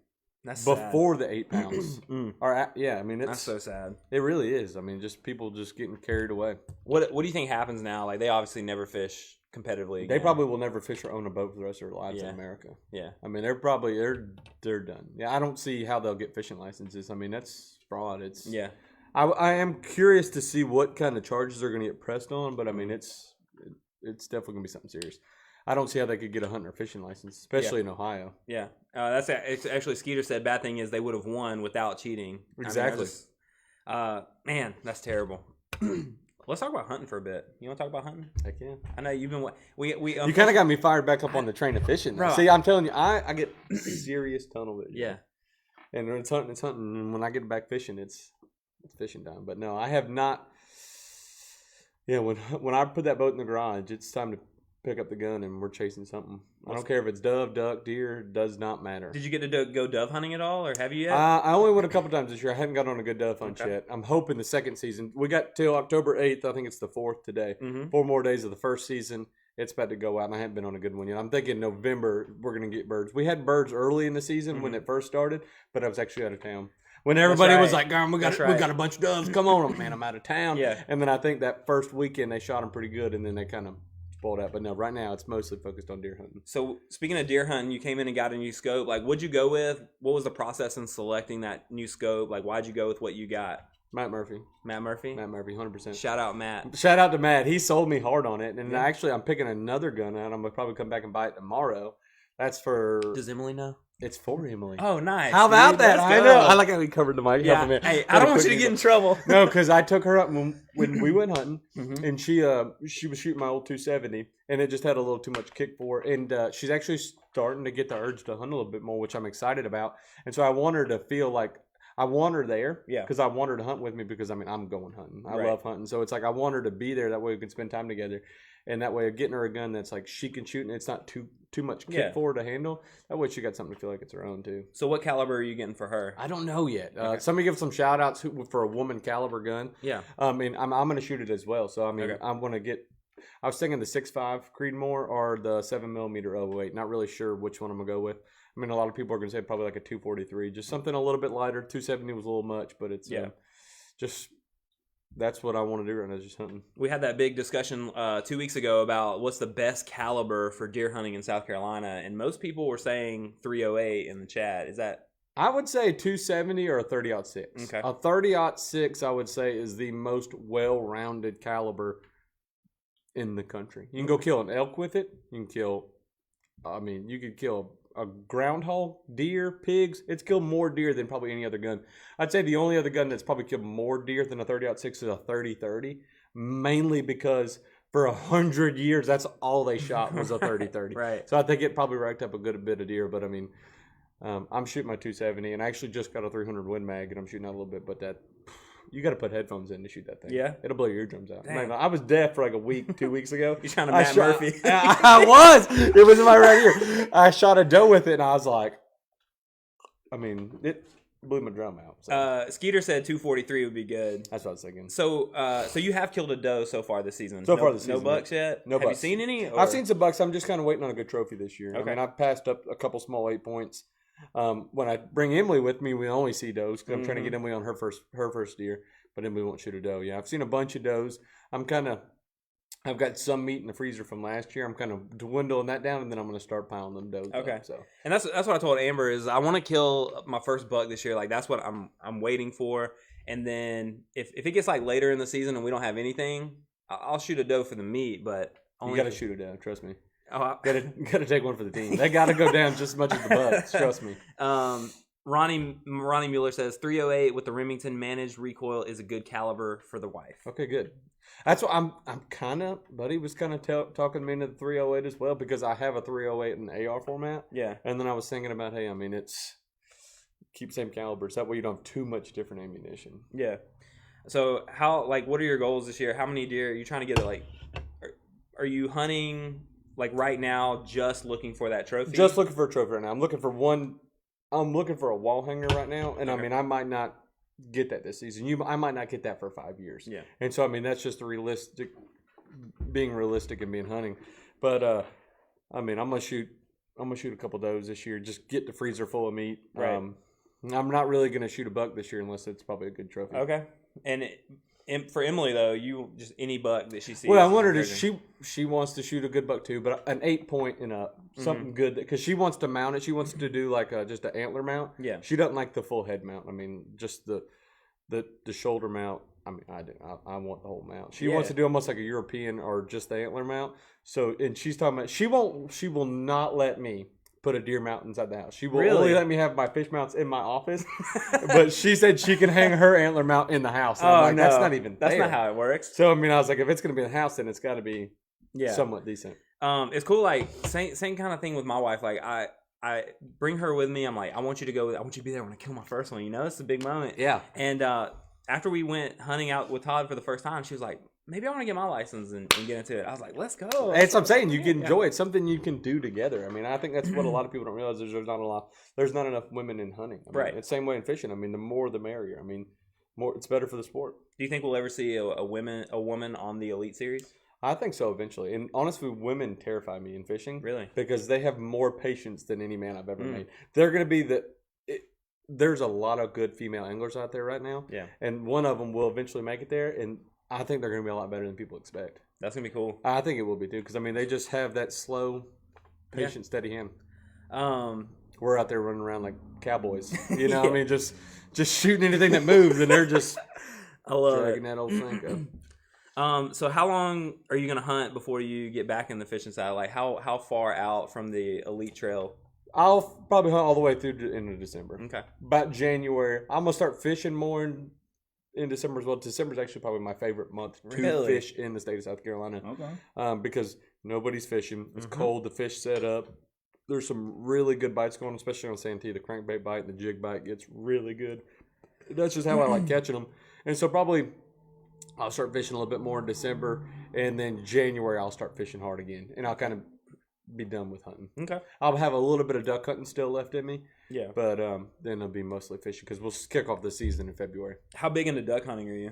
That's before sad. the 8 pounds. I mean, that's so sad. It really is. I mean, just people just getting carried away. What do you think happens now? Like, they obviously never fish competitively again. They probably will never fish or own a boat for the rest of their lives in America. Yeah. I mean, they're done. Yeah, I don't see how they'll get fishing licenses. I mean, that's fraud. I am curious to see what kind of charges they're going to get pressed on, but I mean, it's definitely going to be something serious. I don't see how they could get a hunting or fishing license, especially in Ohio. Yeah, it's actually Skeeter said. Bad thing is they would have won without cheating. Exactly. Man, that's terrible. Let's talk about hunting for a bit. You want to talk about hunting? Heck yeah. I know you've been. You kind of got me fired back up on the train of fishing. Bro, see, I'm telling you, I get serious tunnel vision. Yeah. And when it's hunting. And when I get back fishing, it's fishing time. But no, I have not. Yeah, when I put that boat in the garage, it's time to pick up the gun and we're chasing something. I don't care if it's dove, duck, deer, does not matter. Did you get to go dove hunting at all, or have you yet? I only went a couple times this year. I haven't got on a good dove hunt yet. I'm hoping the second season. We got till October 8th. I think it's the 4th today. 4 more days of the first season. It's about to go out, and I haven't been on a good one yet. I'm thinking November we're going to get birds. We had birds early in the season when it first started, but I was actually out of town. When everybody was like, "Garm, we got a bunch of doves. Come on, man! I'm out of town." Yeah. And then I think that first weekend they shot them pretty good, and then they kind of spoiled out. But no, right now it's mostly focused on deer hunting. So speaking of deer hunting, you came in and got a new scope. Like, what'd you go with? What was the process in selecting that new scope? Like, why'd you go with what you got? Matt Murphy, 100%. Shout out Matt. Shout out to Matt. He sold me hard on it, and actually I'm picking another gun out. I'm gonna probably come back and buy it tomorrow. That's for. Does Emily know? It's for Emily. Oh, nice. How about that? I know. I like how we covered the mic. Yeah. Hey, I don't want you to get in trouble. No, because I took her up when we went hunting, and she was shooting my old 270, and it just had a little too much kick for her. And she's actually starting to get the urge to hunt a little bit more, which I'm excited about. And so I want her to feel like I want her there, because I want her to hunt with me. Because I mean, I'm going hunting. I love hunting, so it's like I want her to be there. That way we can spend time together. And that way, getting her a gun that's like she can shoot and it's not too much kick for her to handle. That way, she got something to feel like it's her own too. So, what caliber are you getting for her? I don't know yet. Somebody give some shout outs for a woman caliber gun. Yeah. And I'm going to shoot it as well. So, I mean, I'm going to get. I was thinking the 6.5 Creedmoor or the 7mm 008. Not really sure which one I'm going to go with. I mean, a lot of people are going to say probably like a 243, just something a little bit lighter. 270 was a little much, but it's just. That's what I want to do right now, just hunting. We had that big discussion 2 weeks ago about what's the best caliber for deer hunting in South Carolina, and most people were saying 308 in the chat. Is that? I would say 270 or a 30-06. Okay. A 30-06, I would say, is the most well-rounded caliber in the country. You can go kill an elk with it. You can kill. I mean, you could kill a groundhog, deer, pigs. It's killed more deer than probably any other gun. I'd say the only other gun that's probably killed more deer than a 30-06 is a 30-30, mainly because for 100 years, that's all they shot was a 30-30. Right. So I think it probably racked up a good bit of deer, but I mean, I'm shooting my 270, and I actually just got a 300 Win Mag, and I'm shooting out a little bit, but you got to put headphones in to shoot that thing. Yeah, it'll blow your eardrums out. Man, I was deaf for like a week, 2 weeks ago. You're trying to Matt Murphy. I was. It was in my right ear. I shot a doe with it, and I was like, I mean, it blew my drum out. So. Skeeter said 243 would be good. That's what I was thinking. So you have killed a doe so far this season. No bucks yet. No bucks. Have you seen any? Or? I've seen some bucks. I'm just kind of waiting on a good trophy this year. Okay. I mean, I've passed up a couple small 8 points. When I bring Emily with me, we only see does because I'm trying to get Emily on her first deer, but Emily won't shoot a doe. Yeah, I've seen a bunch of does. I've got some meat in the freezer from last year. I'm kind of dwindling that down, and then I'm going to start piling them does. Okay. Up, so. And that's what I told Amber is I want to kill my first buck this year. Like that's what I'm waiting for. And then if it gets like later in the season and we don't have anything, I'll shoot a doe for the meat. But you got to shoot a doe. Trust me. Oh, got to take one for the team. They got to go down just as much as the bucks. Trust me. Ronnie Mueller says 308 with the Remington managed recoil is a good caliber for the wife. Okay, good. That's what I'm kind of. Buddy was kind of talking me into the 308 as well because I have a 308 in the AR format. Yeah. And then I was thinking about, hey, I mean, keep same calibers. That way you don't have too much different ammunition. Yeah. So what are your goals this year? How many deer are you trying to get? Are you hunting like right now? Just looking for that trophy. Just looking for a trophy right now. I'm looking for a wall hanger right now, and I mean, I might not get that this season. I might not get that for 5 years. Yeah. And so I mean, that's just being realistic and being hunting. But I mean, I'm gonna shoot a couple does this year. Just get the freezer full of meat. Right. I'm not really gonna shoot a buck this year unless it's probably a good trophy. Okay. And for Emily though, you just any buck that she sees. Well, I wondered if she wants to shoot a good buck too, but an 8 point and something good because she wants to mount it. She wants to do like just an antler mount. Yeah. She doesn't like the full head mount. I mean, just the shoulder mount. I mean, I do. I want the whole mount. She wants to do almost like a European or just the antler mount. So, and she's talking about she will not let me put a deer mount inside the house. She will only let me have my fish mounts in my office. But she said she can hang her antler mount in the house. And I'm like, that's not even That's fair. not how it works. So, I mean, I was like, if it's going to be in the house, then it's got to be somewhat decent. It's cool. Like, same kind of thing with my wife. Like, I bring her with me. I'm like, I want you to be there when I kill my first one. You know, it's a big moment. Yeah. And after we went hunting out with Todd for the first time, she was like, maybe I want to get my license and get into it. I was like, let's go. That's what I'm saying. You can enjoy it. It's something you can do together. I mean, I think that's what a lot of people don't realize is there's not enough women in hunting. I mean, right. It's the same way in fishing. I mean, the more the merrier. I mean, it's better for the sport. Do you think we'll ever see a woman on the Elite Series? I think so eventually. And honestly, women terrify me in fishing. Really? Because they have more patience than any man I've ever made. They're going to be there's a lot of good female anglers out there right now. Yeah. And one of them will eventually make it there. And I think they're going to be a lot better than people expect. That's going to be cool. I think it will be too. Because, I mean, they just have that slow, patient, steady hand. We're out there running around like cowboys. You know, I mean, just shooting anything that moves. And they're just dragging that old thing up. So how long are you going to hunt before you get back in the fishing side? Like how far out from the Elite Trail? I'll probably hunt all the way through to the end of December. Okay. About January. I'm going to start fishing more in December as well. December is actually probably my favorite month to fish in the state of South Carolina. Okay. Because nobody's fishing. It's cold. The fish set up. There's some really good bites going, especially on Santee. The crankbait bite and the jig bite gets really good. That's just how I like catching them. And so probably I'll start fishing a little bit more in December, and then January I'll start fishing hard again, and I'll kind of be done with hunting. Okay. I'll have a little bit of duck hunting still left in me. Yeah. But then I'll be mostly fishing because we'll kick off the season in February. How big into duck hunting are you?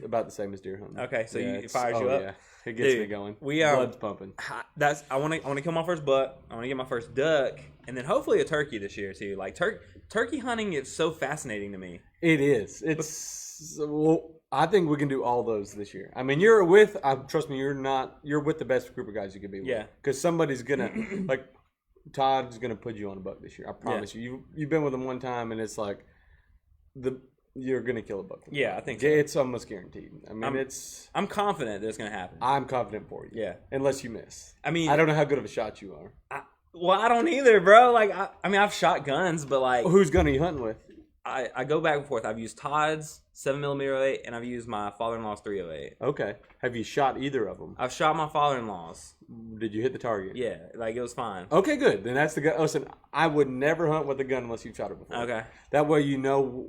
About the same as deer hunting. Okay, so it fires you up. Yeah, it gets me going. Blood's pumping. I want to kill my first buck. I want to get my first duck, and then hopefully a turkey this year too. Like turkey hunting is so fascinating to me. It is. I think we can do all those this year. I mean, trust me, you're with the best group of guys you can be with. Yeah. Because somebody's gonna like Todd's gonna put you on a buck this year. I promise you. You've been with him one time, and it's like you're gonna kill a buck. Yeah, I think so. It's almost guaranteed. I mean, I'm confident that it's gonna happen. I'm confident for you. Yeah. Unless you miss. I mean, I don't know how good of a shot you are. I don't either, bro. Like, I mean, I've shot guns, but like, whose gun are you hunting with? I go back and forth. I've used Todd's 7mm 08, and I've used my father-in-law's 308. Okay. Have you shot either of them? I've shot my father-in-law's. Did you hit the target? Yeah, like it was fine. Okay, good. Then that's the gun. Listen, I would never hunt with a gun unless you've shot it before. Okay. That way you know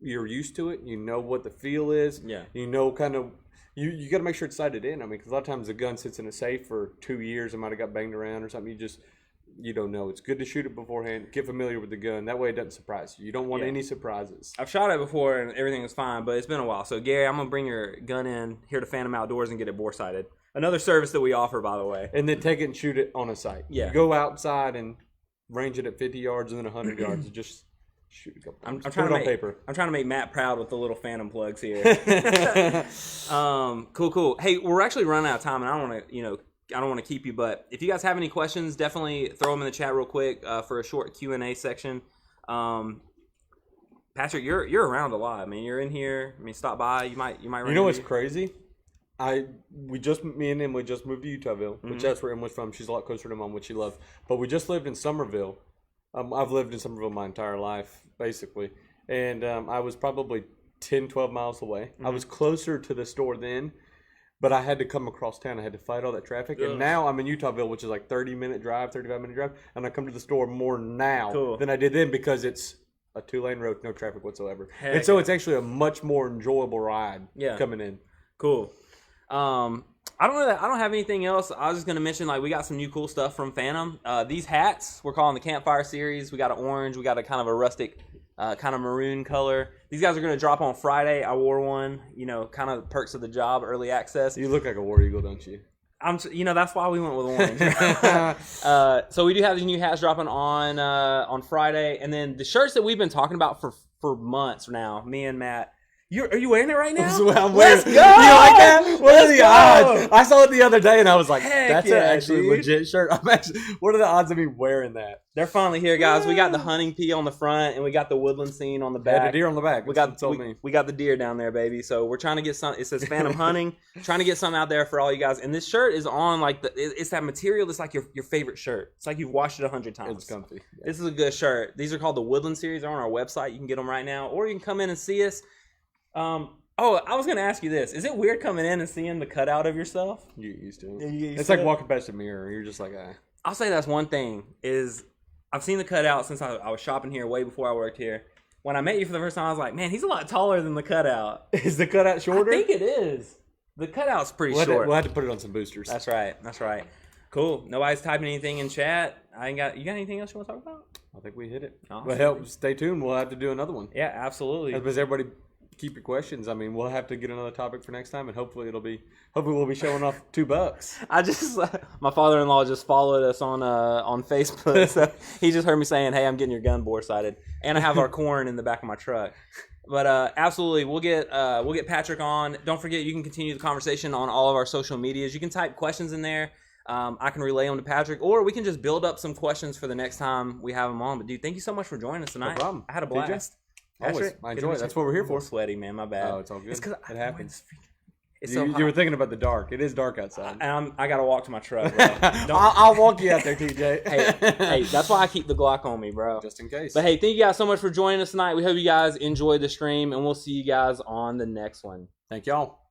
you're used to it. You know what the feel is. Yeah. You know kind of... You got to make sure it's sighted in. I mean, because a lot of times the gun sits in a safe for 2 years. It might have got banged around or something. You don't know. It's good to shoot it beforehand. Get familiar with the gun. That way it doesn't surprise you. You don't want any surprises. I've shot it before and everything was fine, but it's been a while. So, Gary, I'm going to bring your gun in here to Phantom Outdoors and get it bore sighted. Another service that we offer, by the way. And then take it and shoot it on a site. Yeah. You go outside and range it at 50 yards and then 100 yards and just shoot a couple times. I'm trying Put it on paper. I'm trying to make Matt proud with the little Phantom plugs here. Cool. Hey, we're actually running out of time, and I don't want to keep you, but if you guys have any questions, definitely throw them in the chat real quick for a short Q&A section. Patrick, you're around a lot. I mean, you're in here. I mean, stop by. You might. You know what's crazy? Me and Emily just moved to Utahville, which that's where Emily's from. She's a lot closer to Mom, which she loves. But we just lived in Somerville. I've lived in Somerville my entire life, basically. And I was probably 10, 12 miles away. I was closer to the store then, but I had to come across town. I had to fight all that traffic. And now I'm in Utahville, which is like 35-minute drive, and I come to the store more now than I did then because it's a 2-lane road, no traffic whatsoever. It's actually a much more enjoyable ride coming in. Cool. I don't have anything else. I was just going to mention, like, we got some new cool stuff from Phantom. These hats, we're calling the Campfire Series. We got an orange. We got a kind of a rustic, kind of maroon color. These guys are going to drop on Friday. I wore one, kind of perks of the job, early access. You look like a war eagle, don't you? That's why we went with orange. So we do have these new hats dropping on Friday. And then the shirts that we've been talking about for months now, me and Matt. Are you wearing it right now? Let's go! You like that? What are the odds? I saw it the other day and I was like, that's actually a legit shirt. What are the odds of me wearing that? They're finally here, guys. We got the hunting P on the front and we got the woodland scene on the back. Yeah, the deer on the back. We got the deer down there, baby. So we're trying to get some. It says Phantom Hunting. Trying to get something out there for all you guys. And this shirt is on it's that material that's like your favorite shirt. It's like you've washed it 100 times. It's comfy. Yeah. This is a good shirt. These are called the Woodland Series. They're on our website. You can get them right now, or you can come in and see us. I was going to ask you this. Is it weird coming in and seeing the cutout of yourself? You get used to it. It's like walking past a mirror. You're just like, I'll say that's one thing is I've seen the cutout since I was shopping here way before I worked here. When I met you for the first time, I was like, man, he's a lot taller than the cutout. Is the cutout shorter? I think it is. The cutout's pretty short. We'll have to put it on some boosters. That's right. Cool. Nobody's typing anything in chat. You got anything else you want to talk about? I think we hit it. Awesome. Well, stay tuned. We'll have to do another one. Yeah, absolutely. Because everybody keep your questions. I mean, we'll have to get another topic for next time, and hopefully we'll be showing off $2. My father-in-law just followed us on Facebook, so he just heard me saying, "Hey, I'm getting your gun bore sighted," and I have our corn in the back of my truck. But absolutely, we'll get Patrick on. Don't forget, you can continue the conversation on all of our social medias. You can type questions in there. I can relay them to Patrick, or we can just build up some questions for the next time we have him on. But dude, thank you so much for joining us tonight. No problem. I had a blast. Always. I enjoy it. That's what we're here for. Sweaty, man. My bad. Oh, it's all good. It's because it happens. It's so hot. You were thinking about the dark. It is dark outside. I got to walk to my truck, bro. I'll walk you out there, TJ. hey, that's why I keep the Glock on me, bro. Just in case. But hey, thank you guys so much for joining us tonight. We hope you guys enjoyed the stream, and we'll see you guys on the next one. Thank y'all.